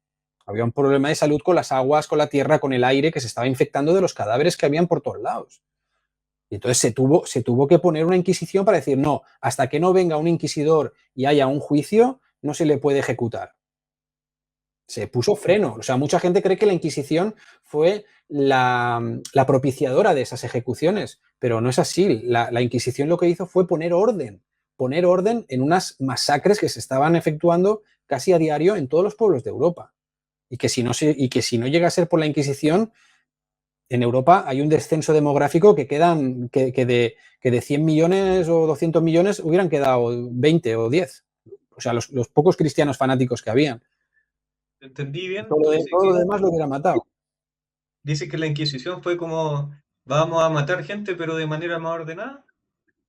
Había un problema de salud con las aguas, con la tierra, con el aire que se estaba infectando de los cadáveres que habían por todos lados. Y entonces se tuvo que poner una inquisición para decir, no, hasta que no venga un inquisidor y haya un juicio, no se le puede ejecutar. Se puso freno. O sea, mucha gente cree que la Inquisición fue la propiciadora de esas ejecuciones, pero no es así. La Inquisición lo que hizo fue poner orden, poner orden en unas masacres que se estaban efectuando casi a diario en todos los pueblos de Europa. Y que si no llega a ser por la Inquisición, en Europa hay un descenso demográfico que de 100 millones o 200 millones hubieran quedado 20 o 10. O sea, los pocos cristianos fanáticos que habían. ¿Entendí bien? Todo lo demás lo hubiera matado. Dice que la Inquisición fue como, vamos a matar gente, pero de manera más ordenada.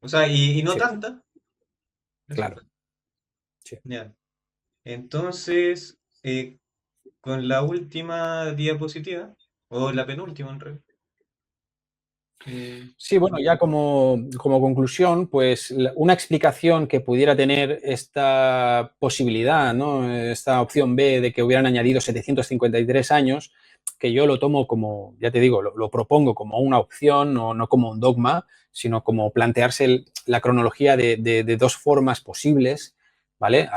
O sea, y no Sí, tanta. Eso claro. fue. Sí. Ya. Entonces, con la última diapositiva, o la penúltima en realidad. Sí, bueno, ya como conclusión, pues una explicación que pudiera tener esta posibilidad, ¿no? Esta opción B de que hubieran añadido 753 años, que yo lo tomo como, ya te digo, lo propongo como una opción, no como un dogma, sino como plantearse la cronología de dos formas posibles, ¿vale?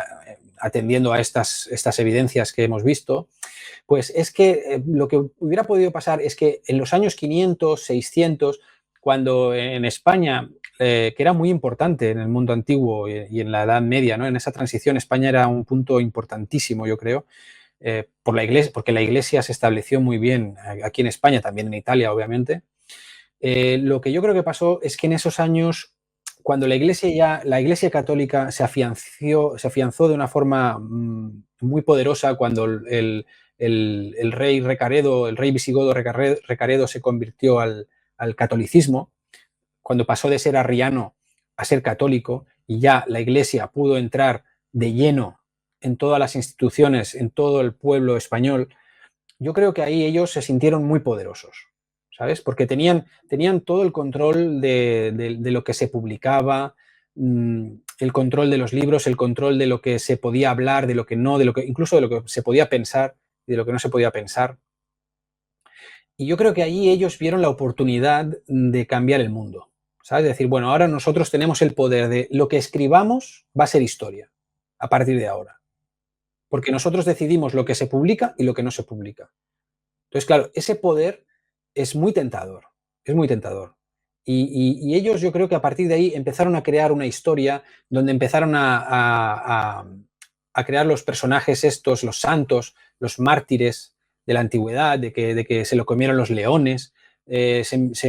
Atendiendo a estas evidencias que hemos visto. Pues es que lo que hubiera podido pasar es que en los años 500, 600, cuando en España, que era muy importante en el mundo antiguo y en la Edad Media, ¿no? En esa transición, España era un punto importantísimo, yo creo, por la iglesia, porque la Iglesia se estableció muy bien aquí en España, también en Italia, obviamente. Lo que yo creo que pasó es que en esos años, cuando la Iglesia católica se afianzó de una forma muy poderosa, cuando el rey Recaredo, el rey visigodo Recaredo se convirtió al catolicismo, cuando pasó de ser arriano a ser católico, y ya la Iglesia pudo entrar de lleno en todas las instituciones, en todo el pueblo español, yo creo que ahí ellos se sintieron muy poderosos, ¿sabes? Porque tenían todo el control de lo que se publicaba, el control de los libros, el control de lo que se podía hablar, de lo que no, incluso de lo que se podía pensar y de lo que no se podía pensar. Y yo creo que ahí ellos vieron la oportunidad de cambiar el mundo, ¿sabes? De decir, bueno, ahora nosotros tenemos el poder de lo que escribamos va a ser historia a partir de ahora. Porque nosotros decidimos lo que se publica y lo que no se publica. Entonces, claro, ese poder es muy tentador, es muy tentador. Y ellos, yo creo que a partir de ahí empezaron a crear una historia donde empezaron a crear los personajes estos, los santos, los mártires de la antigüedad, de que se lo comieron los leones, se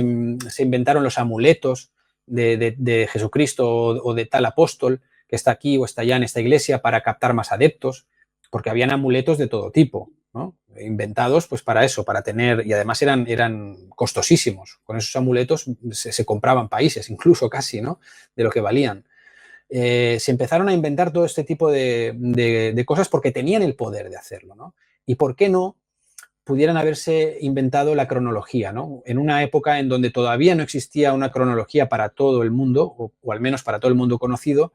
inventaron los amuletos de Jesucristo o de tal apóstol que está aquí o está allá en esta iglesia para captar más adeptos, porque habían amuletos de todo tipo, ¿no? Inventados pues para eso, para tener, y además eran costosísimos. Con esos amuletos se compraban países, incluso casi, ¿no? De lo que valían. Se empezaron a inventar todo este tipo de cosas porque tenían el poder de hacerlo, ¿no? Y por qué no pudieran haberse inventado la cronología, ¿no? En una época en donde todavía no existía una cronología para todo el mundo, o al menos para todo el mundo conocido,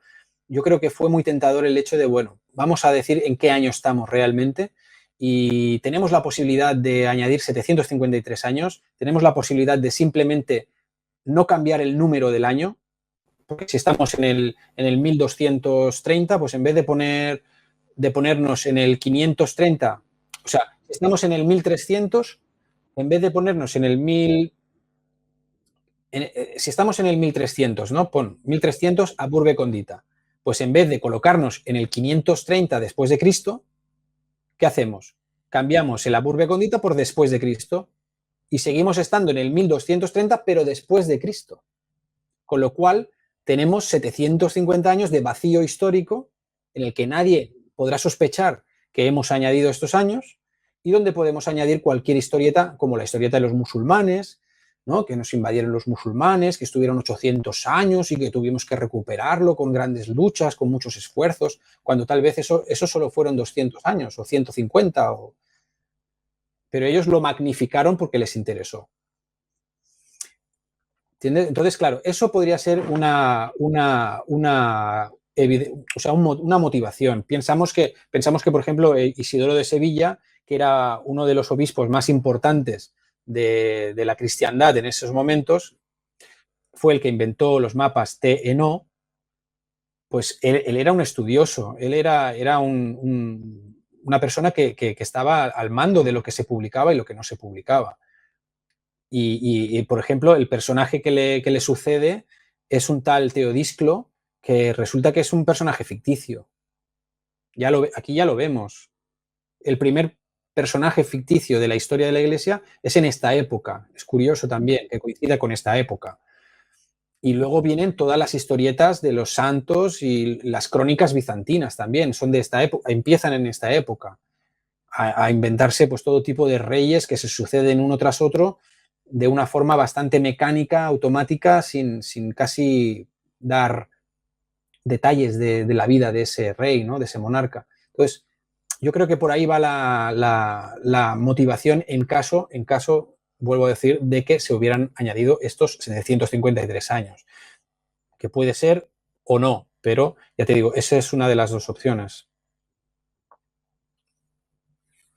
yo creo que fue muy tentador el hecho de, bueno, vamos a decir en qué año estamos realmente y tenemos la posibilidad de añadir 753 años, tenemos la posibilidad de simplemente no cambiar el número del año, porque si estamos en el 1230, pues en vez de ponernos en el 530, o sea, si estamos en el 1300, en vez de ponernos en el 1000, si estamos en el 1300, ¿no? Pon 1300 a Burbe Condita. Pues en vez de colocarnos en el 530 después de Cristo, ¿qué hacemos? Cambiamos el Aburbe Condita por después de Cristo y seguimos estando en el 1230, pero después de Cristo. Con lo cual, tenemos 750 años de vacío histórico en el que nadie podrá sospechar que hemos añadido estos años y donde podemos añadir cualquier historieta, como la historieta de los musulmanes, ¿no? Que nos invadieron los musulmanes, que estuvieron 800 años y que tuvimos que recuperarlo con grandes luchas, con muchos esfuerzos, cuando tal vez eso solo fueron 200 años o 150, pero ellos lo magnificaron porque les interesó. ¿Entiendes? Entonces, claro, eso podría ser una motivación. Pensamos que, por ejemplo, Isidoro de Sevilla, que era uno de los obispos más importantes de la cristiandad en esos momentos, fue el que inventó los mapas TNO, pues él era un estudioso, él era una persona que estaba al mando de lo que se publicaba y lo que no se publicaba. Y por ejemplo, el personaje que le sucede es un tal Teodisclo, que resulta que es un personaje ficticio. Aquí ya lo vemos. El primer personaje ficticio de la historia de la Iglesia es en esta época. Es curioso también que coincida con esta época. Y luego vienen todas las historietas de los santos y las crónicas bizantinas también, son de esta época, empiezan en esta época a inventarse pues todo tipo de reyes que se suceden uno tras otro de una forma bastante mecánica, automática, sin casi dar detalles de la vida de ese rey, ¿no? De ese monarca. Entonces, yo creo que por ahí va la motivación en caso, vuelvo a decir, de que se hubieran añadido estos 753 años. Que puede ser o no, pero ya te digo, esa es una de las dos opciones.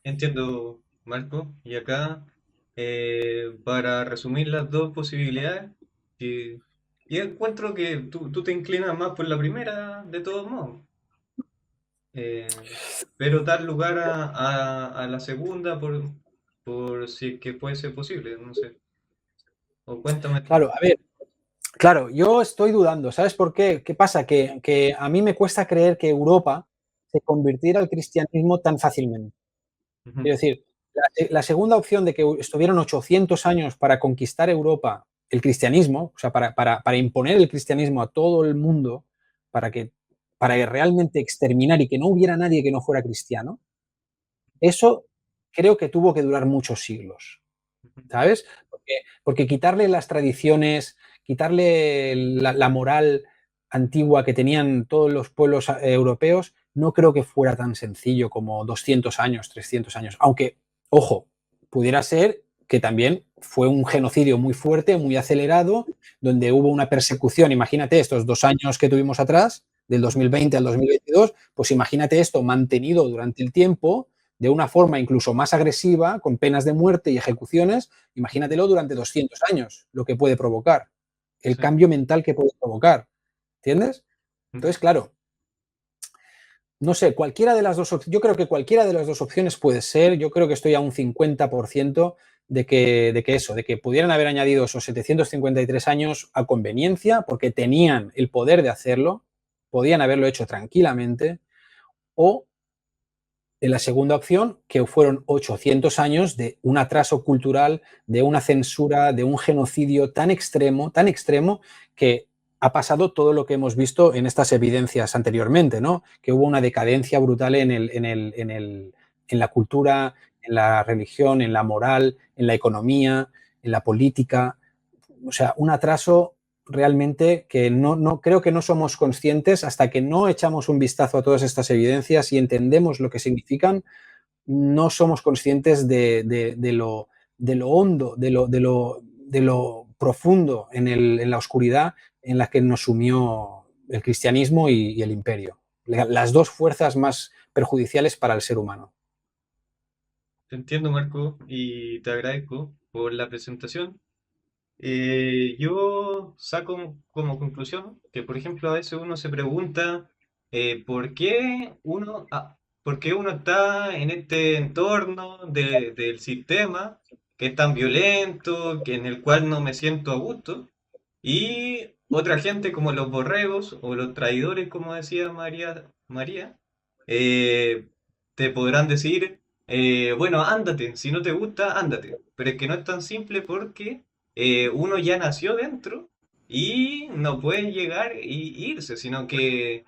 Entiendo, Marco. Y acá, para resumir las dos posibilidades, que, yo encuentro que tú te inclinas más por la primera, de todos modos. Eh, pero dar lugar a la segunda por si es que puede ser posible, no sé. O cuéntame tú. Claro, a ver, claro, yo estoy dudando, ¿sabes por qué? ¿Qué pasa? Que a mí me cuesta creer que Europa se convirtiera al cristianismo tan fácilmente. Ujú. Quiero decir, la segunda opción de que estuvieron 800 años para conquistar Europa, el cristianismo, o sea, para imponer el cristianismo a todo el mundo, para que realmente exterminar y que no hubiera nadie que no fuera cristiano, eso creo que tuvo que durar muchos siglos, ¿sabes? Porque quitarle las tradiciones, quitarle la moral antigua que tenían todos los pueblos europeos, no creo que fuera tan sencillo como 200 años, 300 años. Aunque, ojo, pudiera ser que también fue un genocidio muy fuerte, muy acelerado, donde hubo una persecución. Imagínate estos 2 años que tuvimos atrás, del 2020 al 2022, pues imagínate esto mantenido durante el tiempo de una forma incluso más agresiva, con penas de muerte y ejecuciones. Imagínatelo durante 200 años, lo que puede provocar, el Sí. cambio mental que puede provocar, ¿entiendes? Ujú. Entonces, claro, no sé, cualquiera de las dos opciones, yo creo que cualquiera de las dos opciones puede ser, yo creo que estoy a un 50% de que pudieran haber añadido esos 753 años a conveniencia, porque tenían el poder de hacerlo, podían haberlo hecho tranquilamente, o en la segunda opción, que fueron 800 años de un atraso cultural, de una censura, de un genocidio tan extremo, que ha pasado todo lo que hemos visto en estas evidencias anteriormente, ¿no? Que hubo una decadencia brutal en la cultura, en la religión, en la moral, en la economía, en la política. O sea, un atraso realmente que no creo que no somos conscientes hasta que no echamos un vistazo a todas estas evidencias y entendemos lo que significan, no somos conscientes de lo hondo, de lo profundo en la oscuridad en la que nos sumió el cristianismo y el imperio. Las dos fuerzas más perjudiciales para el ser humano. Te entiendo, Marco, y te agradezco por la presentación. Yo saco como conclusión que, por ejemplo, a veces uno se pregunta por qué uno está en este entorno del sistema que es tan violento, que en el cual no me siento a gusto, y otra gente como los borregos o los traidores, como decía María, eh, te podrán decir, bueno, ándate, si no te gusta, ándate. Pero es que no es tan simple porque uno ya nació dentro y no puede llegar y irse, sino que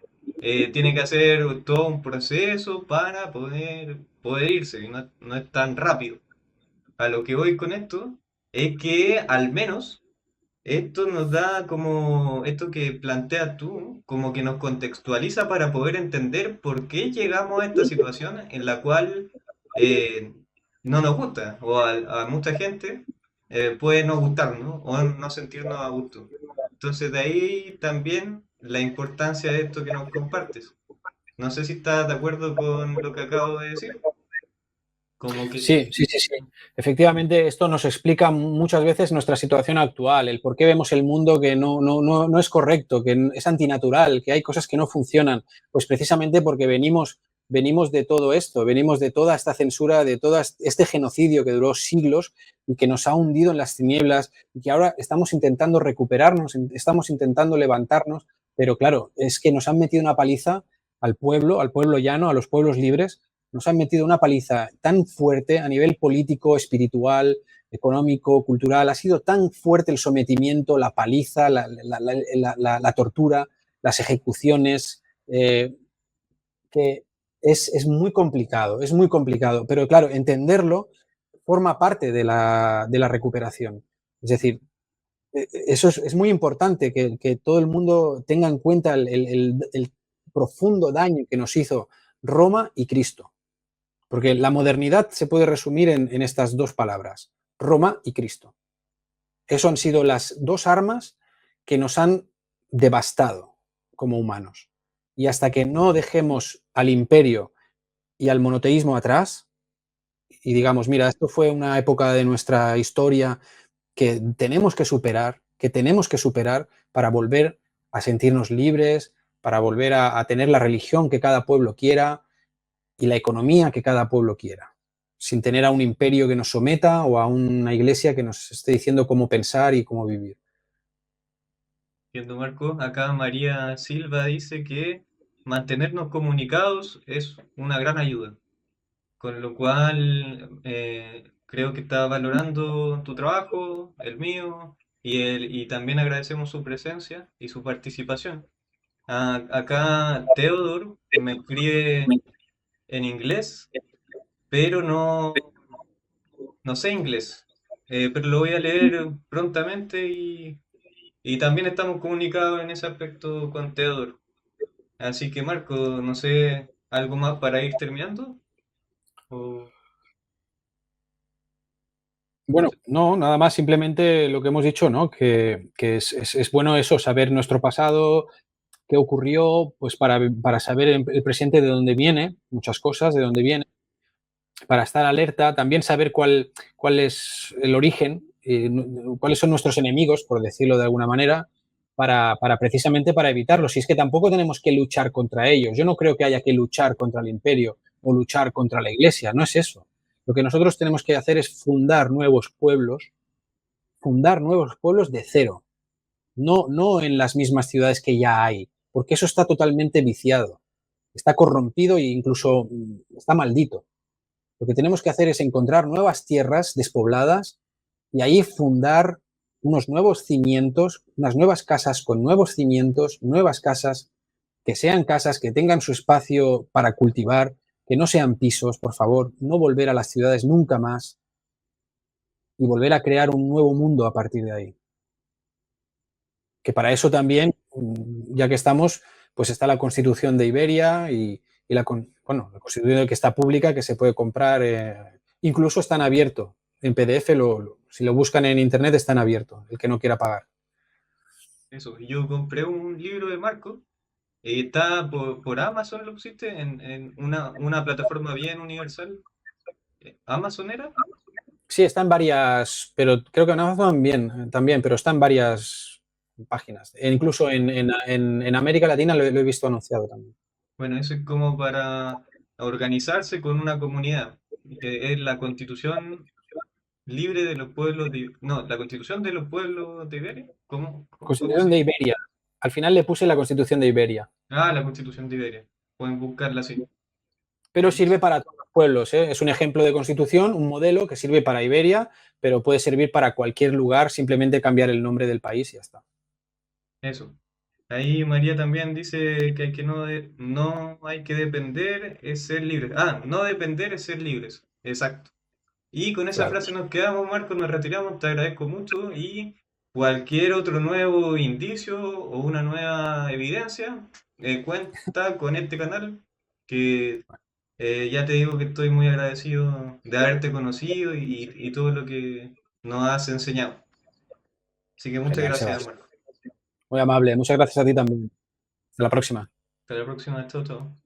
tiene que hacer todo un proceso para poder irse, y no es tan rápido. A lo que voy con esto es que al menos esto nos da como, esto que planteas tú, como que nos contextualiza para poder entender por qué llegamos a esta situación en la cual eh, no nos gusta, o a mucha gente puede no gustarnos, o no sentirnos a gusto. Entonces de ahí también la importancia de esto que nos compartes. No sé si estás de acuerdo con lo que acabo de decir. Como que... Sí, sí, sí, sí. Efectivamente, esto nos explica muchas veces nuestra situación actual, el por qué vemos el mundo que no es correcto, que es antinatural, que hay cosas que no funcionan. Pues precisamente porque venimos de todo esto, venimos de toda esta censura, de todo este genocidio que duró siglos y que nos ha hundido en las tinieblas y que ahora estamos intentando recuperarnos, estamos intentando levantarnos, Pero claro, es que nos han metido una paliza al pueblo llano, a los pueblos libres, nos han metido una paliza tan fuerte a nivel político, espiritual, económico, cultural, ha sido tan fuerte el sometimiento, la paliza, la tortura, las ejecuciones, que es muy complicado, es muy complicado. Pero claro, entenderlo forma parte de la recuperación. Es decir, eso es muy importante, que todo el mundo tenga en cuenta el profundo daño que nos hizo Roma y Cristo. Porque la modernidad se puede resumir en estas dos palabras, Roma y Cristo. Eso han sido las dos armas que nos han devastado como humanos. Y hasta que no dejemos al imperio y al monoteísmo atrás y digamos, mira, esto fue una época de nuestra historia que tenemos que superar para volver a sentirnos libres, para volver a tener la religión que cada pueblo quiera y la economía que cada pueblo quiera, sin tener a un imperio que nos someta o a una iglesia que nos esté diciendo cómo pensar y cómo vivir. Entiendo, Marco. Acá María Silva dice que mantenernos comunicados es una gran ayuda, con lo cual creo que está valorando tu trabajo, el mío, y también agradecemos su presencia y su participación. Acá Theodore me escribe en inglés, pero no sé inglés. Pero lo voy a leer prontamente y también estamos comunicados en ese aspecto con Theodore. Así que Marco, no sé, ¿algo más para ir terminando? O, no Bueno, sé. no, nada más, simplemente lo que hemos dicho, ¿no? Que es bueno eso, saber nuestro pasado, qué ocurrió, pues para saber el presente de dónde viene, muchas cosas, de dónde viene, para estar alerta, también saber cuál es el origen, cuáles son nuestros enemigos, por decirlo de alguna manera, para precisamente para evitarlos. Y es que tampoco tenemos que luchar contra ellos. Yo no creo que haya que luchar contra el imperio o luchar contra la iglesia, no es eso. Lo que nosotros tenemos que hacer es fundar nuevos pueblos de cero, no en las mismas ciudades que ya hay, porque eso está totalmente viciado, está corrompido e incluso está maldito. Lo que tenemos que hacer es encontrar nuevas tierras despobladas y ahí fundar unos nuevos cimientos, unas nuevas casas con nuevos cimientos, nuevas casas que sean casas que tengan su espacio para cultivar, que no sean pisos, por favor, no volver a las ciudades nunca más y volver a crear un nuevo mundo a partir de ahí. Que para eso también, ya que estamos, pues está la Constitución de Iberia y bueno, la Constitución que está pública, que se puede comprar, incluso está en abierto, en PDF, si lo buscan en Internet está en abierto, el que no quiera pagar. Eso, yo compré un libro de Marco, está por Amazon, lo pusiste, en una plataforma bien universal. ¿Amazon era? Sí, está en varias, pero creo que en Amazon bien, también, pero está en varias páginas. E incluso en América Latina lo he visto anunciado también. Bueno, eso es como para organizarse con una comunidad, que es la Constitución libre de los pueblos de... No, la Constitución de los pueblos de Iberia. ¿Cómo Constitución se de llama? Iberia. Al final le puse la Constitución de Iberia. Ah, la Constitución de Iberia. Pueden buscarla así. Pero sirve para todos los pueblos, ¿eh? Es un ejemplo de constitución, un modelo que sirve para Iberia, pero puede servir para cualquier lugar, simplemente cambiar el nombre del país y ya está. Eso. Ahí María también dice que hay que no hay que depender, es ser libres. Ah, no depender es ser libres. Exacto. Y con esa Claro. frase nos quedamos, Marco, nos retiramos, te agradezco mucho y cualquier otro nuevo indicio o una nueva evidencia, cuenta con este canal que ya te digo que estoy muy agradecido de haberte conocido y todo lo que nos has enseñado. Así que muchas Genial, gracias, Sebas. Marco. Muy amable. Muchas gracias a ti también. Hasta la próxima. Hasta la próxima, chao, chao.